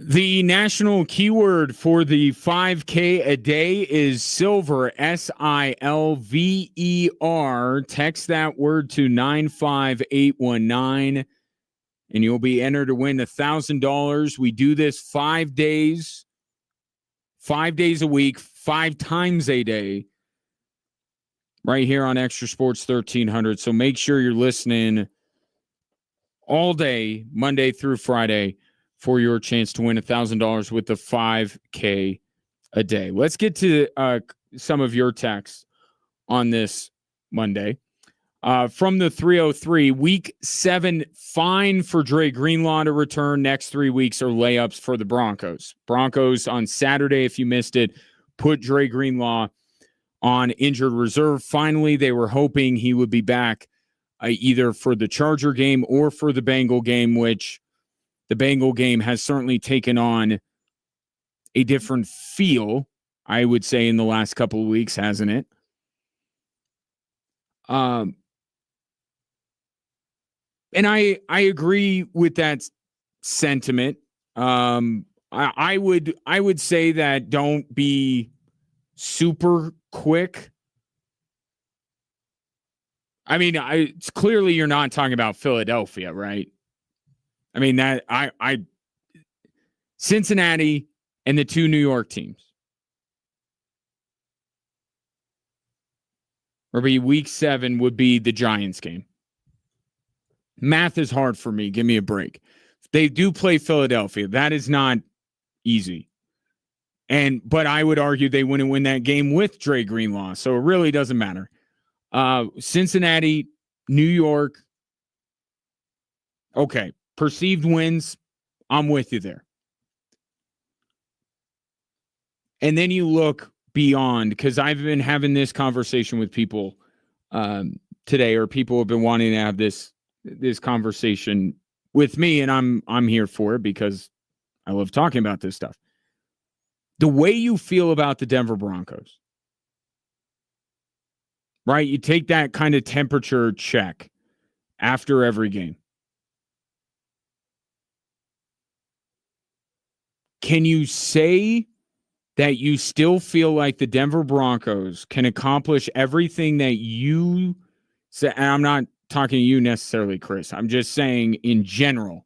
The national keyword for the 5K a day is silver, SILVER. Text that word to 95819 and you'll be entered to win $1,000. We do this 5 days a week, 5 times a day, right here on Extra Sports 1300. So make sure you're listening all day, Monday through Friday, for your chance to win $1,000 with the 5K a day. Let's get to some of your texts on this Monday. From the 303, week 7, fine for Dre Greenlaw to return. Next 3 weeks are layups for the Broncos. Broncos on Saturday, if you missed it, put Dre Greenlaw on injured reserve. Finally, they were hoping he would be back either for the Charger game or for the Bengal game, which the Bengal game has certainly taken on a different feel, I would say, in the last couple of weeks, hasn't it? And I agree with that sentiment. I would say that don't be super quick. I mean, it's clearly you're not talking about Philadelphia, right? I mean, that I Cincinnati and the 2 New York teams. Or be week 7 would be the Giants game. Math is hard for me. Give me a break. They do play Philadelphia. That is not easy. But I would argue they wouldn't win that game with Dre Greenlaw. So it really doesn't matter. Cincinnati, New York. Okay. Perceived wins. I'm with you there. And then you look beyond, because I've been having this conversation with people today, or people have been wanting to have this conversation with me, and I'm here for it because I love talking about this stuff. The way you feel about the Denver Broncos, right? You take that kind of temperature check after every game. Can you say that you still feel like the Denver Broncos can accomplish everything that you say? And I'm not talking to you necessarily, Chris. I'm just saying in general.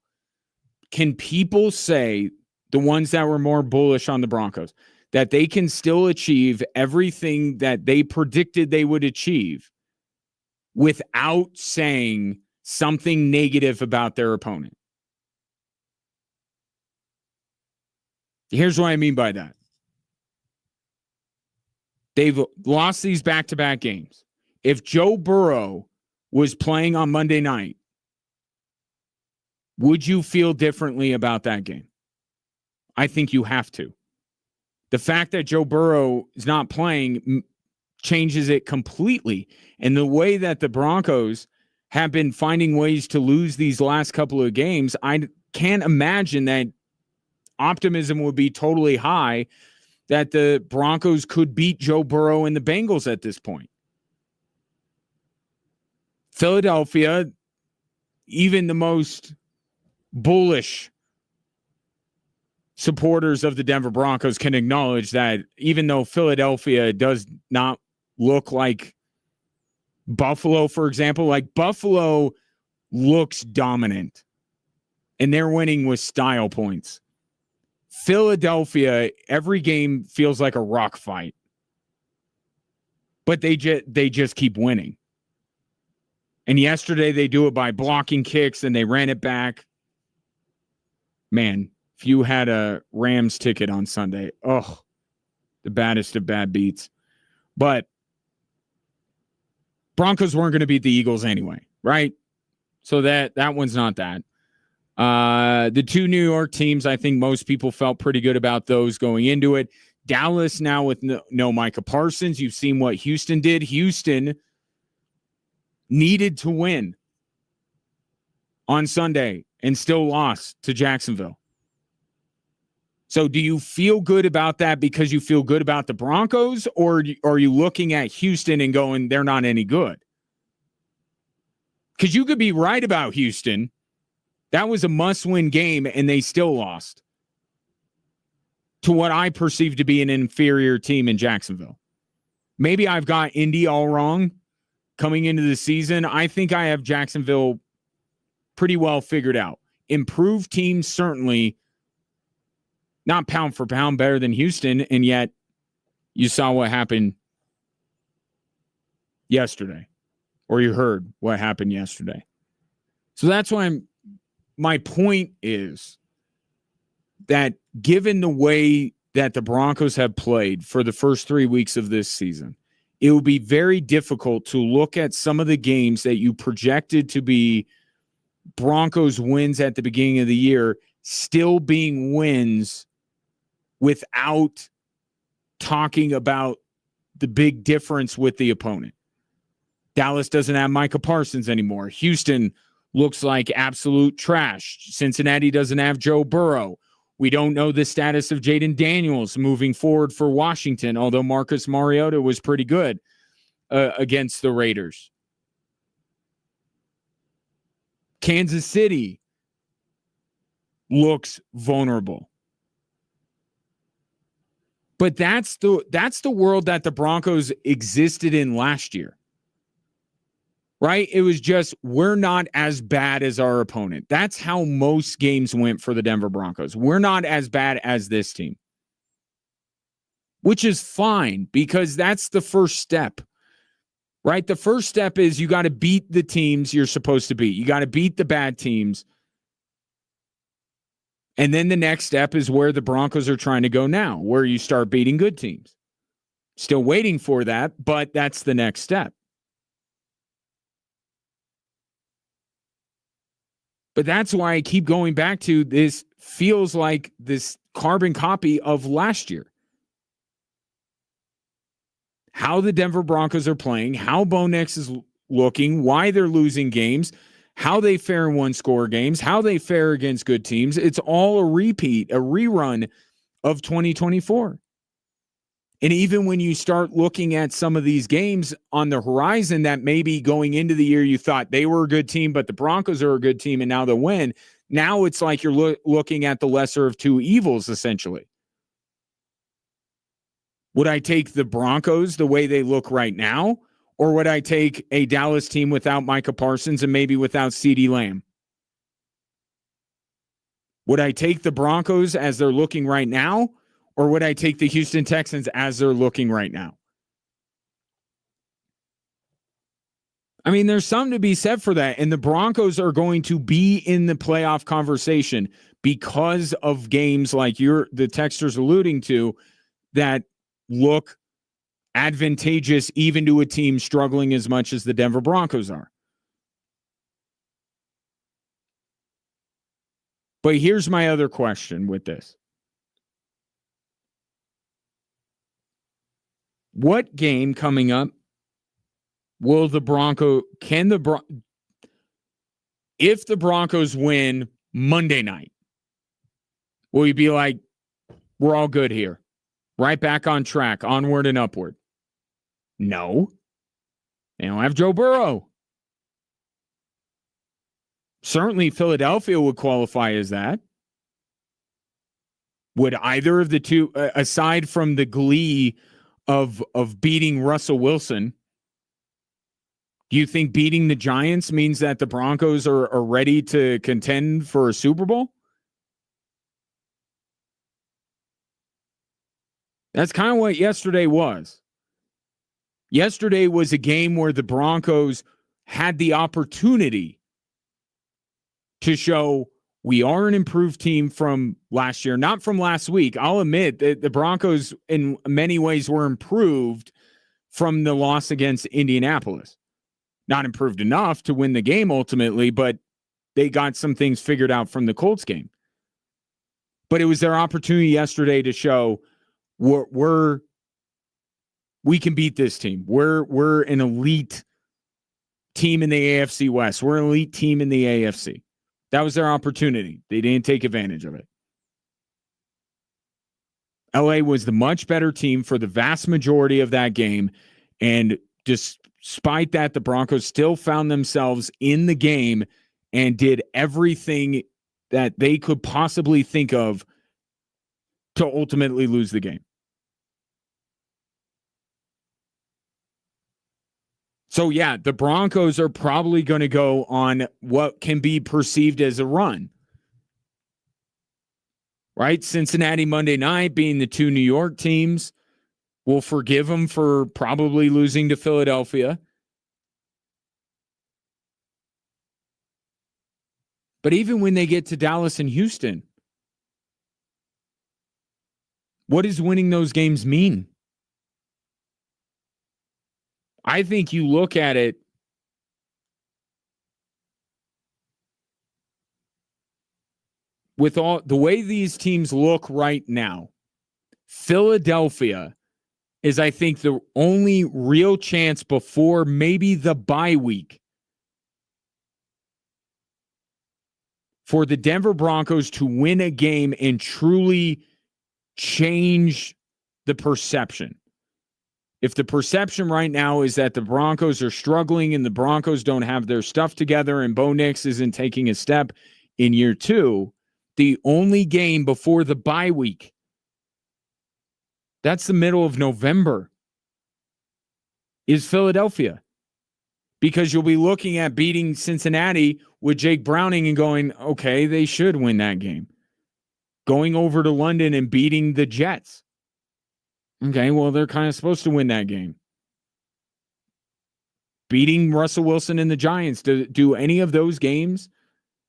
Can people say, the ones that were more bullish on the Broncos, that they can still achieve everything that they predicted they would achieve without saying something negative about their opponent? Here's what I mean by that. They've lost these back-to-back games. If Joe Burrow was playing on Monday night, would you feel differently about that game? I think you have to. The fact that Joe Burrow is not playing changes it completely. And the way that the Broncos have been finding ways to lose these last couple of games, I can't imagine that optimism would be totally high that the Broncos could beat Joe Burrow and the Bengals at this point. Philadelphia, even the most bullish supporters of the Denver Broncos can acknowledge that even though Philadelphia does not look like Buffalo, for example, like Buffalo looks dominant and they're winning with style points. Philadelphia, every game feels like a rock fight, but they just keep winning. And yesterday they do it by blocking kicks and they ran it back. Man, if you had a Rams ticket on Sunday, the baddest of bad beats. But Broncos weren't going to beat the Eagles anyway, right? So that one's not that. The 2 New York teams, I think most people felt pretty good about those going into it. Dallas now with no Micah Parsons. You've seen what Houston did. Houston needed to win on Sunday and still lost to Jacksonville. So do you feel good about that because you feel good about the Broncos, or are you looking at Houston and going, they're not any good? Because you could be right about Houston. That was a must-win game, and they still lost. to what I perceive to be an inferior team in Jacksonville. Maybe I've got Indy all wrong coming into the season. I think I have Jacksonville pretty well figured out. Improved team, certainly not pound for pound better than Houston, and yet you saw what happened yesterday, or you heard what happened yesterday. So that's why my point is that given the way that the Broncos have played for the first 3 weeks of this season, it will be very difficult to look at some of the games that you projected to be Broncos wins at the beginning of the year still being wins without talking about the big difference with the opponent. Dallas doesn't have Micah Parsons anymore. Houston looks like absolute trash. Cincinnati doesn't have Joe Burrow. We don't know the status of Jaden Daniels moving forward for Washington, although Marcus Mariota was pretty good against the Raiders. Kansas City looks vulnerable. But that's the world that the Broncos existed in last year. Right? It was just, we're not as bad as our opponent. That's how most games went for the Denver Broncos. We're not as bad as this team. Which is fine, because that's the first step. Right? The first step is you got to beat the teams you're supposed to beat. You got to beat the bad teams. And then the next step is where the Broncos are trying to go now, where you start beating good teams. Still waiting for that, but that's the next step. But that's why I keep going back to this. Feels like this carbon copy of last year. How the Denver Broncos are playing, how Bo Nix is looking, why they're losing games, how they fare in one-score games, how they fare against good teams. It's all a repeat, a rerun of 2024. And even when you start looking at some of these games on the horizon that maybe going into the year you thought they were a good team, but the Broncos are a good team and now they'll win. Now it's like you're looking at the lesser of two evils, essentially. Would I take the Broncos the way they look right now? Or would I take a Dallas team without Micah Parsons and maybe without CeeDee Lamb? Would I take the Broncos as they're looking right now? Or would I take the Houston Texans as they're looking right now? I mean, there's something to be said for that. And the Broncos are going to be in the playoff conversation because of games like the texter's alluding to that look advantageous even to a team struggling as much as the Denver Broncos are. But here's my other question with this. What game coming up will if the Broncos win Monday night, will you be like, we're all good here? Right back on track, onward and upward? No. They don't have Joe Burrow. Certainly Philadelphia would qualify as that. Would either of the two, aside from the glee of beating Russell Wilson, do you think beating the Giants means that the Broncos are ready to contend for a Super Bowl? That's kind of what yesterday was. Yesterday was a game where the Broncos had the opportunity to show we are an improved team from last year, not from last week. I'll admit that the Broncos in many ways were improved from the loss against Indianapolis. Not improved enough to win the game ultimately, but they got some things figured out from the Colts game. But it was their opportunity yesterday to show we can beat this team. We're an elite team in the AFC West. We're an elite team in the AFC. That was their opportunity. They didn't take advantage of it. LA was the much better team for the vast majority of that game. And despite that, the Broncos still found themselves in the game and did everything that they could possibly think of to ultimately lose the game. So, yeah, the Broncos are probably going to go on what can be perceived as a run. Right? Cincinnati Monday night being the two New York teams. We'll forgive them for probably losing to Philadelphia. But even when they get to Dallas and Houston, what does winning those games mean? I think you look at it with all the way these teams look right now. Philadelphia is, I think, the only real chance before maybe the bye week for the Denver Broncos to win a game and truly change the perception. If the perception right now is that the Broncos are struggling and the Broncos don't have their stuff together and Bo Nix isn't taking a step in year 2, the only game before the bye week, that's the middle of November, is Philadelphia. Because you'll be looking at beating Cincinnati with Jake Browning and going, okay, they should win that game. Going over to London and beating the Jets. Okay, well, they're kind of supposed to win that game. Beating Russell Wilson and the Giants. Do any of those games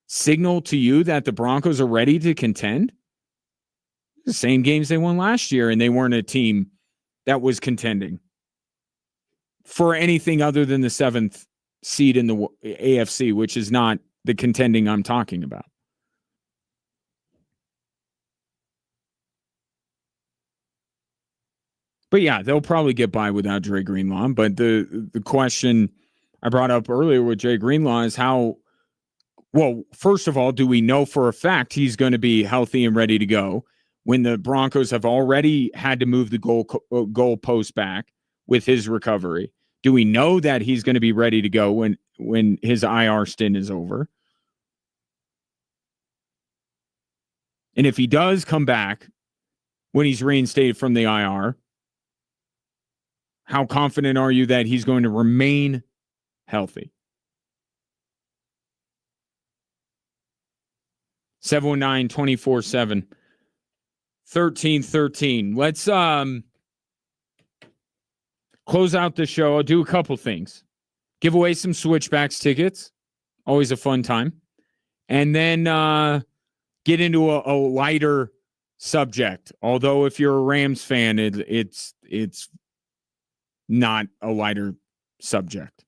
signal to you that the Broncos are ready to contend? The same games they won last year, and they weren't a team that was contending for anything other than the 7th seed in the AFC, which is not the contending I'm talking about. But yeah, they'll probably get by without Dre Greenlaw. But the question I brought up earlier with Dre Greenlaw is how, well, first of all, do we know for a fact he's going to be healthy and ready to go when the Broncos have already had to move the goal post back with his recovery? Do we know that he's going to be ready to go when his IR stint is over? And if he does come back when he's reinstated from the IR, how confident are you that he's going to remain healthy? 719-24-7. 1313. Let's close out the show. I'll do a couple things. Give away some Switchbacks tickets. Always a fun time. And then get into a lighter subject. Although if you're a Rams fan, it's not a lighter subject.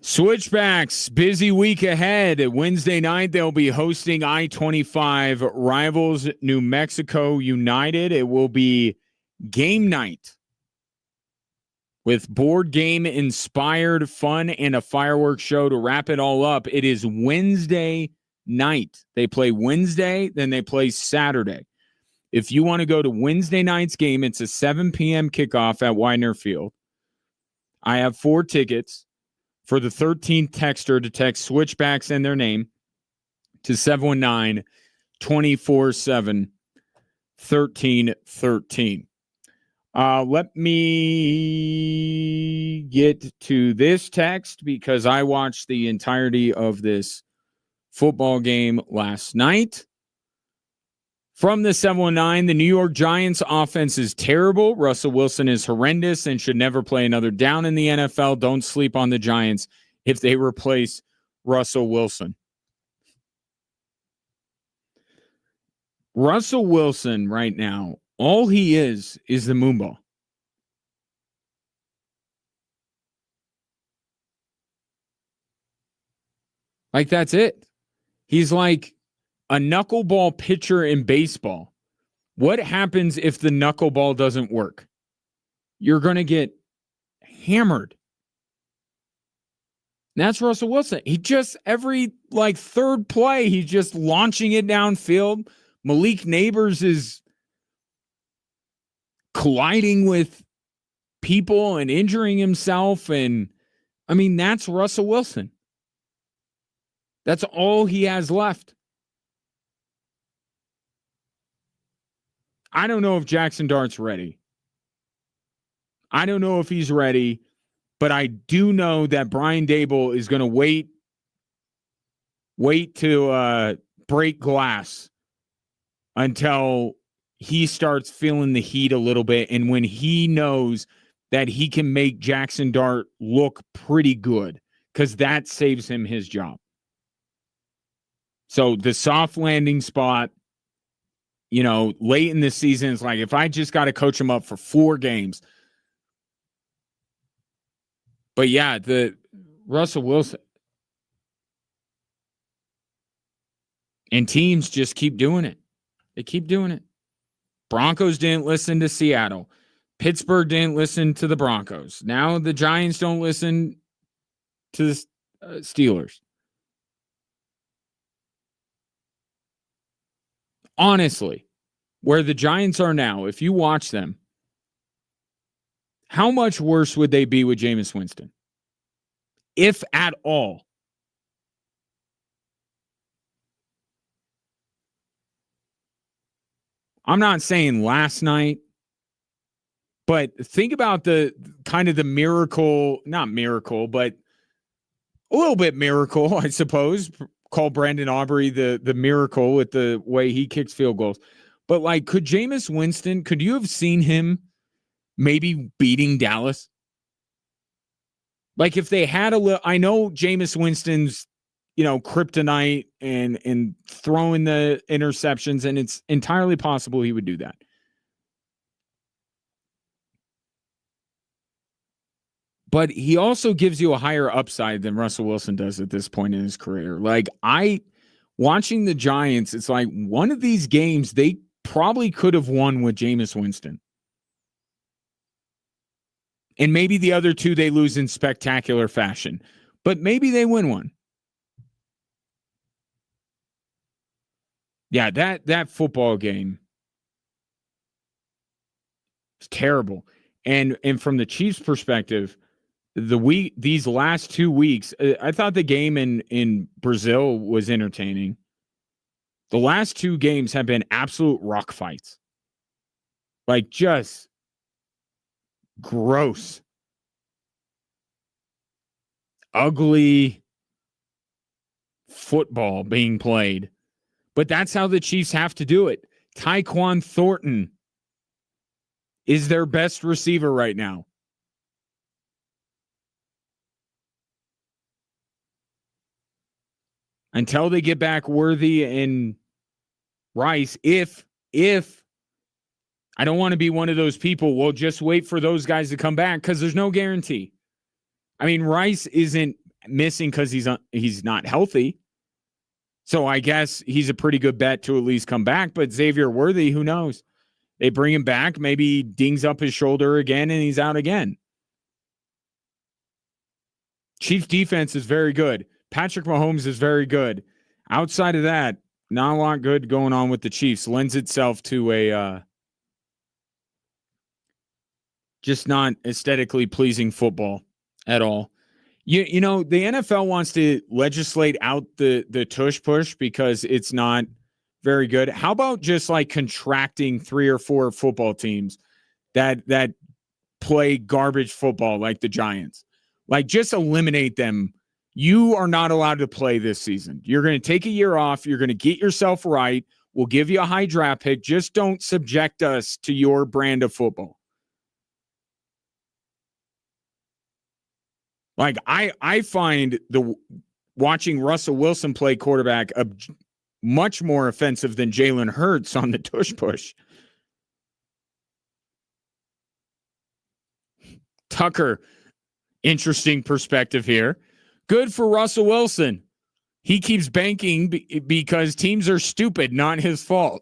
Switchbacks, busy week ahead. Wednesday night, they'll be hosting I-25 rivals New Mexico United. It will be game night with board game inspired fun and a fireworks show to wrap it all up. It is Wednesday night. They play Wednesday, then they play Saturday. If you want to go to Wednesday night's game, it's a 7 p.m. kickoff at Widener Field. I have 4 tickets. For the 13th texter to text Switchbacks and their name to 719-247-1313. Let me get to this text because I watched the entirety of this football game last night. From the 719, the New York Giants offense is terrible. Russell Wilson is horrendous and should never play another down in the NFL. Don't sleep on the Giants if they replace Russell Wilson. Russell Wilson right now, all he is the moonball. Like, that's it. He's like a knuckleball pitcher in baseball. What happens if the knuckleball doesn't work? You're going to get hammered. And that's Russell Wilson. He just, every third play, he's just launching it downfield. Malik Neighbors is colliding with people and injuring himself. And I mean, that's Russell Wilson. That's all he has left. I don't know if Jackson Dart's ready. I don't know if he's ready, but I do know that Brian Daboll is going to wait to break glass until he starts feeling the heat a little bit, and when he knows that he can make Jackson Dart look pretty good, because that saves him his job. So the soft landing spot, late in the season, it's like, if I just got to coach him up for 4 games. But yeah, the Russell Wilson and teams just keep doing it. They keep doing it. Broncos didn't listen to Seattle. Pittsburgh didn't listen to the Broncos. Now the Giants don't listen to the Steelers. Honestly, where the Giants are now, if you watch them, how much worse would they be with Jameis Winston? If at all. I'm not saying last night, but think about the kind of the miracle, not miracle, but a little bit miracle, I suppose. Call Brandon Aubrey the miracle with the way he kicks field goals. But could Jameis Winston, could you have seen him maybe beating Dallas? If they had a little, I know Jameis Winston's, kryptonite and throwing the interceptions, and it's entirely possible he would do that. But he also gives you a higher upside than Russell Wilson does at this point in his career. Watching the Giants, it's like one of these games they probably could have won with Jameis Winston. And maybe the other 2 they lose in spectacular fashion. But maybe they win one. Yeah, that football game is terrible. And from the Chiefs' perspective, these last 2 weeks, I thought the game in Brazil was entertaining. The last 2 games have been absolute rock fights. Just gross, ugly football being played. But that's how the Chiefs have to do it. Tyquan Thornton is their best receiver right now. Until they get back Worthy and Rice, if I don't want to be one of those people, we'll just wait for those guys to come back, because there's no guarantee. I mean, Rice isn't missing because he's not healthy. So I guess he's a pretty good bet to at least come back. But Xavier Worthy, who knows? They bring him back, maybe he dings up his shoulder again, and he's out again. Chiefs defense is very good. Patrick Mahomes is very good. Outside of that, not a lot good going on with the Chiefs. Lends itself to a just not aesthetically pleasing football at all. You know, the NFL wants to legislate out the tush push because it's not very good. How about just like contracting 3 or 4 football teams that play garbage football like the Giants? Like, just eliminate them. You are not allowed to play this season. You're going to take a year off. You're going to get yourself right. We'll give you a high draft pick. Just don't subject us to your brand of football. Like, I find watching Russell Wilson play quarterback much more offensive than Jalen Hurts on the tush push. Tucker, interesting perspective here. Good for Russell Wilson. He keeps banking because teams are stupid, not his fault.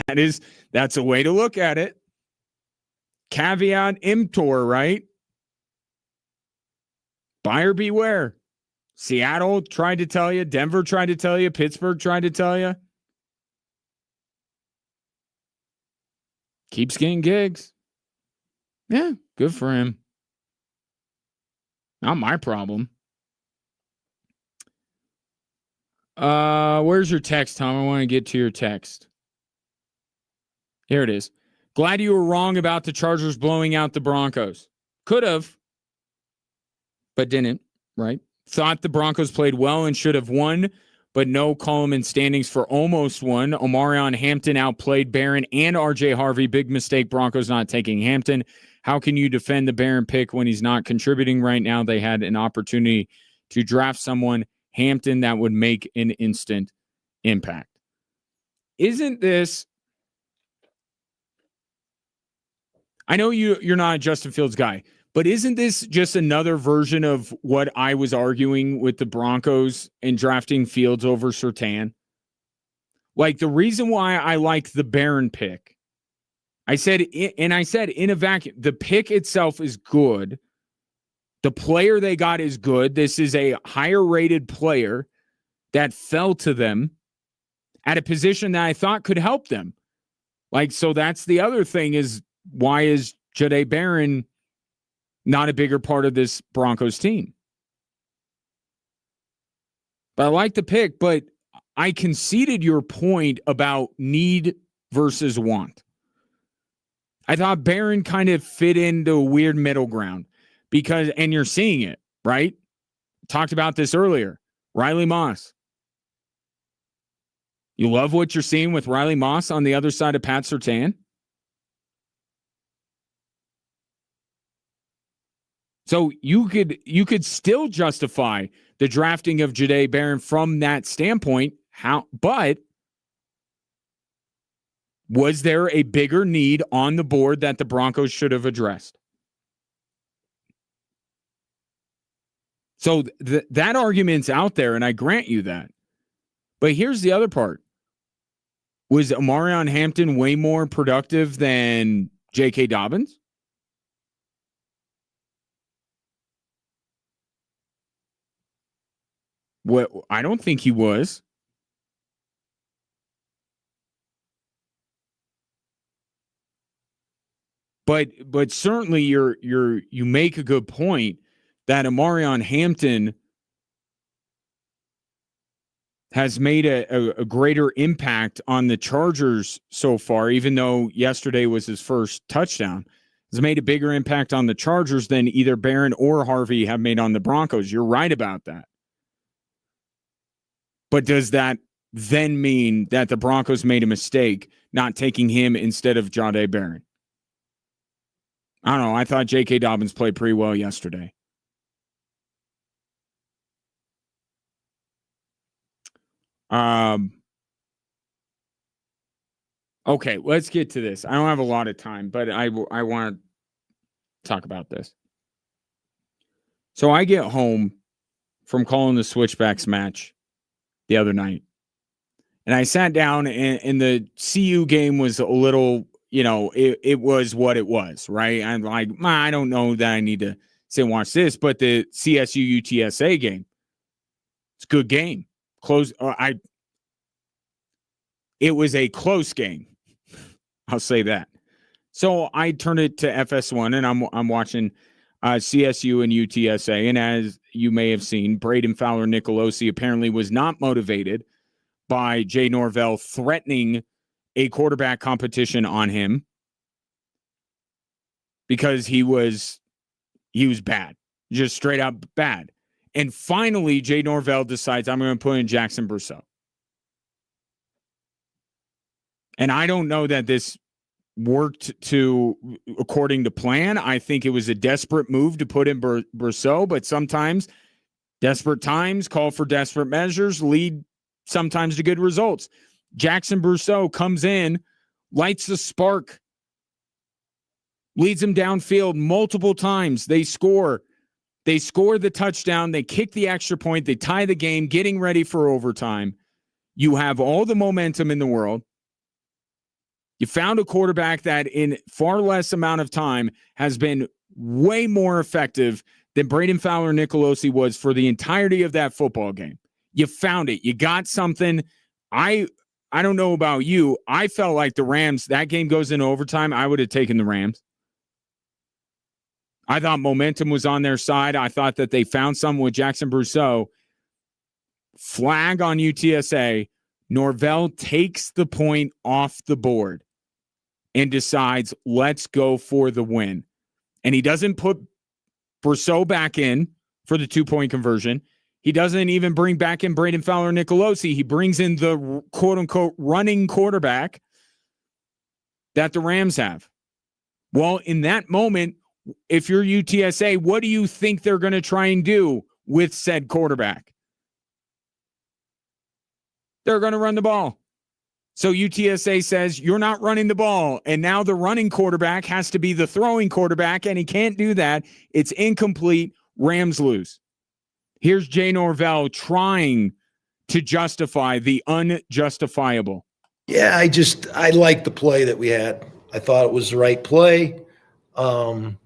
That's a way to look at it. Caveat emptor, right? Buyer beware. Seattle tried to tell you. Denver tried to tell you. Pittsburgh tried to tell you. Keeps getting gigs. Yeah, good for him. Not my problem. Where's your text, Tom? I want to get to your text. Here it is. Glad you were wrong about the Chargers blowing out the Broncos. Could have, but didn't, right? Thought the Broncos played well and should have won, but no Coleman standings for almost won. Omarion Hampton outplayed Barron and RJ Harvey. Big mistake, Broncos not taking Hampton. How can you defend the Barron pick when he's not contributing right now? They had an opportunity to draft someone, Hampton, that would make an instant impact. Isn't this... I know you're not a Justin Fields guy, but isn't this just another version of what I was arguing with the Broncos and drafting Fields over Surtain? Like, the reason why I like the Barron pick, I said in a vacuum, the pick itself is good. The player they got is good. This is a higher rated player that fell to them at a position that I thought could help them. Like, so that's the other thing is, why is Jahdae Barron not a bigger part of this Broncos team? But I like the pick, but I conceded your point about need versus want. I thought Barron kind of fit into a weird middle ground because, and you're seeing it, right? Talked about this earlier. Riley Moss. You love what you're seeing with Riley Moss on the other side of Pat Surtain? So you could still justify the drafting of Jahdae Barron from that standpoint. But was there a bigger need on the board that the Broncos should have addressed? So that argument's out there, and I grant you that. But here's the other part. Was Omarion Hampton way more productive than J.K. Dobbins? What, I don't think he was. But certainly you make a good point that Omarion Hampton has made a greater impact on the Chargers so far, even though yesterday was his first touchdown. Has made a bigger impact on the Chargers than either Barron or Harvey have made on the Broncos. You're right about that. But does that then mean that the Broncos made a mistake not taking him instead of Jahdae Barron? I don't know. I thought J.K. Dobbins played pretty well yesterday. Okay, let's get to this. I don't have a lot of time, but I want to talk about this. So I get home from calling the Switchbacks match the other night, and I sat down, and the CU game was a little, it was what it was, right? I'm like, I don't know that I need to sit and watch this, but the CSU UTSA game, it's a good game. It was a close game. I'll say that. So I turned it to FS1, and I'm watching CSU and UTSA. And as you may have seen, Braden Fowler Nicolosi apparently was not motivated by Jay Norvell threatening a quarterback competition on him because he was bad, just straight up bad. And finally, Jay Norvell decides, I'm going to put in Jackson Brousseau. And I don't know that this worked according to plan. I think it was a desperate move to put in Brousseau, but sometimes desperate times call for desperate measures, lead sometimes to good results. Jackson Brousseau comes in, lights the spark, leads them downfield multiple times. They score. They score the touchdown. They kick the extra point. They tie the game, getting ready for overtime. You have all the momentum in the world. You found a quarterback that in far less amount of time has been way more effective than Braden Fowler Nicolosi was for the entirety of that football game. You found it. You got something. I don't know about you. I felt like the Rams, that game goes into overtime, I would have taken the Rams. I thought momentum was on their side. I thought that they found something with Jackson Brousseau. Flag on UTSA. Norvell takes the point off the board and decides, let's go for the win. And he doesn't put Brousseau back in for the 2-point conversion. He doesn't even bring back in Braden Fowler Nicolosi. He brings in the quote-unquote running quarterback that the Rams have. Well, in that moment, if you're UTSA, what do you think they're going to try and do with said quarterback? They're going to run the ball. So UTSA says, you're not running the ball. And now the running quarterback has to be the throwing quarterback, and he can't do that. It's incomplete. Rams lose. Here's Jay Norvell trying to justify the unjustifiable. Yeah, I liked the play that we had. I thought it was the right play. And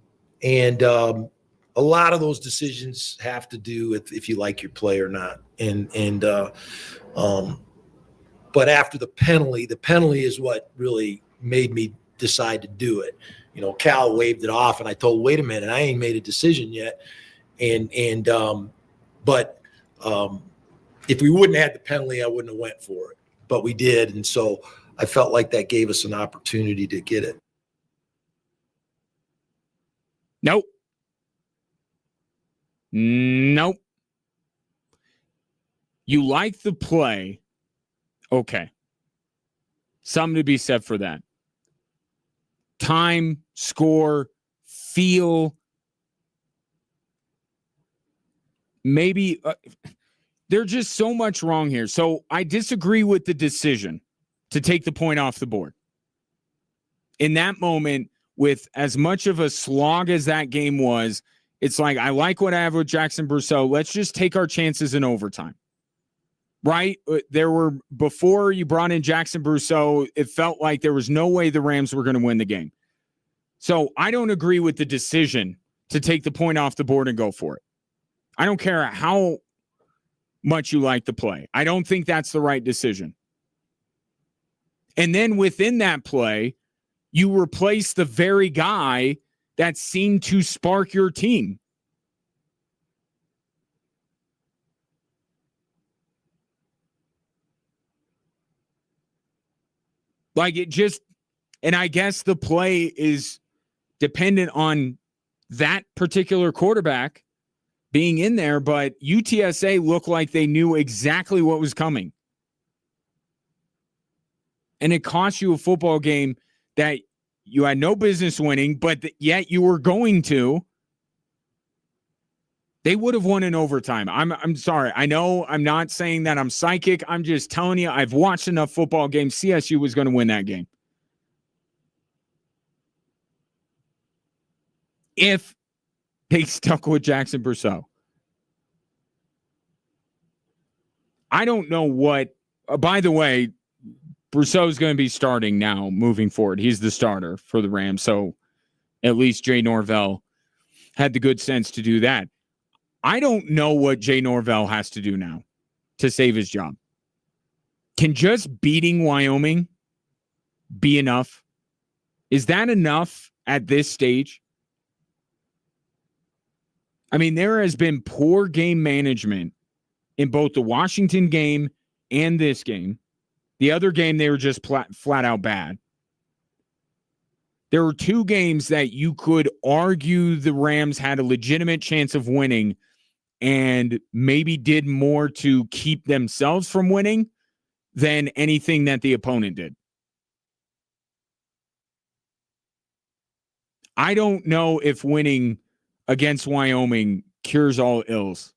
a lot of those decisions have to do with if you like your play or not. But after the penalty is what really made me decide to do it. Cal waved it off, and I told, wait a minute, I ain't made a decision yet. But if we wouldn't have had the penalty, I wouldn't have went for it. But we did, and so I felt like that gave us an opportunity to get it. Nope. You like the play. Okay. Something to be said for that. Time, score, feel. Maybe there's just so much wrong here. So I disagree with the decision to take the point off the board. In that moment, with as much of a slog as that game was, it's like, I like what I have with Jackson Brousseau. Let's just take our chances in overtime. Right? There were, before you brought in Jackson Brousseau, it felt like there was no way the Rams were going to win the game. So I don't agree with the decision to take the point off the board and go for it. I don't care how much you like the play. I don't think that's the right decision. And then within that play, you replace the very guy that seemed to spark your team. Like it just, and I guess the play is dependent on that particular quarterback being in there, but UTSA looked like they knew exactly what was coming. And it cost you a football game that you had no business winning, but yet you were going to. They would have won in overtime. I'm sorry. I know I'm not saying that I'm psychic. I'm just telling you, I've watched enough football games. CSU was going to win that game. If They stuck with Jackson Brousseau. I don't know what. By the way, Brousseau's going to be starting now moving forward. He's the starter for the Rams. So at least Jay Norvell had the good sense to do that. I don't know what Jay Norvell has to do now to save his job. Can just beating Wyoming be enough? Is that enough at this stage? I mean, there has been poor game management in both the Washington game and this game. The other game, they were just flat out bad. There were two games that you could argue the Rams had a legitimate chance of winning and maybe did more to keep themselves from winning than anything that the opponent did. I don't know if winning against Wyoming cures all ills.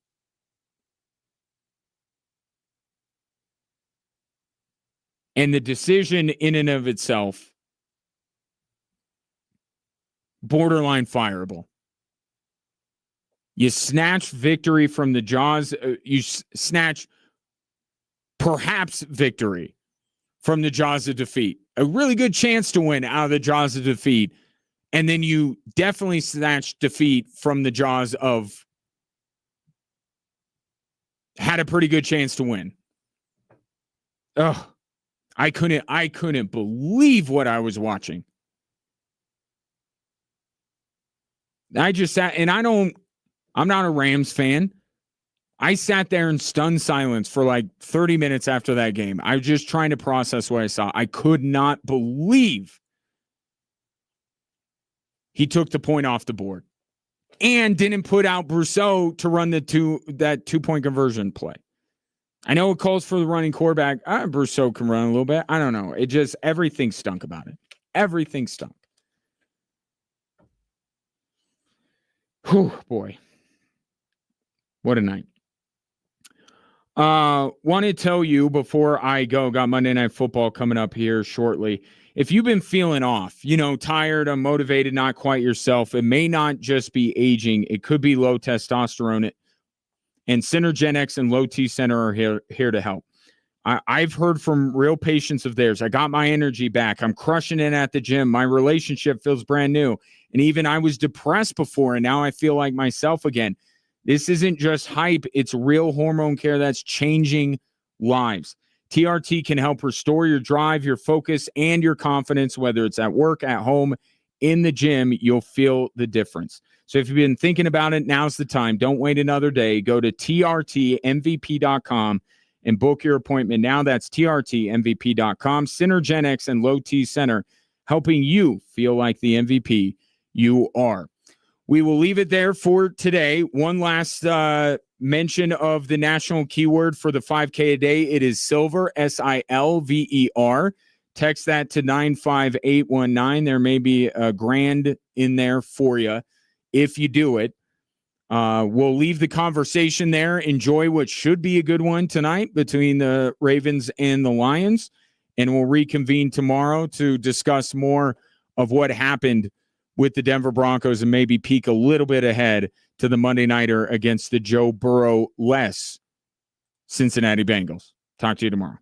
And the decision in and of itself, borderline fireable. You snatch victory from the jaws. You snatch perhaps victory from the jaws of defeat. A really good chance to win out of the jaws of defeat. And then you definitely snatch defeat from the jaws of had a pretty good chance to win. Ugh. I couldn't believe what I was watching. I just sat, and I'm not a Rams fan. I sat there in stunned silence for like 30 minutes after that game. I was just trying to process what I saw. I could not believe he took the point off the board and didn't put out Brousseau to run that 2-point conversion play. I know it calls for the running quarterback. Brousseau can run a little bit. I don't know. It just, everything stunk about it. Everything stunk. Whew, boy. What a night. Want to tell you before I go, got Monday Night Football coming up here shortly. If you've been feeling off, tired, unmotivated, not quite yourself, it may not just be aging. It could be low testosterone. And Synergenics and Low T Center are here to help. I've heard from real patients of theirs. I got my energy back. I'm crushing it at the gym. My relationship feels brand new. And even I was depressed before, and now I feel like myself again. This isn't just hype. It's real hormone care that's changing lives. TRT can help restore your drive, your focus, and your confidence, whether it's at work, at home, in the gym. You'll feel the difference. So if you've been thinking about it, now's the time. Don't wait another day. Go to trtmvp.com and book your appointment now. That's trtmvp.com. Synergenics and Low T Center, helping you feel like the MVP you are. We will leave it there for today. One last mention of the national keyword for the 5K a day. It is silver, SILVER. Text that to 95819. There may be a grand in there for you if you do it. We'll leave the conversation there. Enjoy what should be a good one tonight between the Ravens and the Lions. And we'll reconvene tomorrow to discuss more of what happened with the Denver Broncos and maybe peek a little bit ahead to the Monday Nighter against the Joe Burrow-less Cincinnati Bengals. Talk to you tomorrow.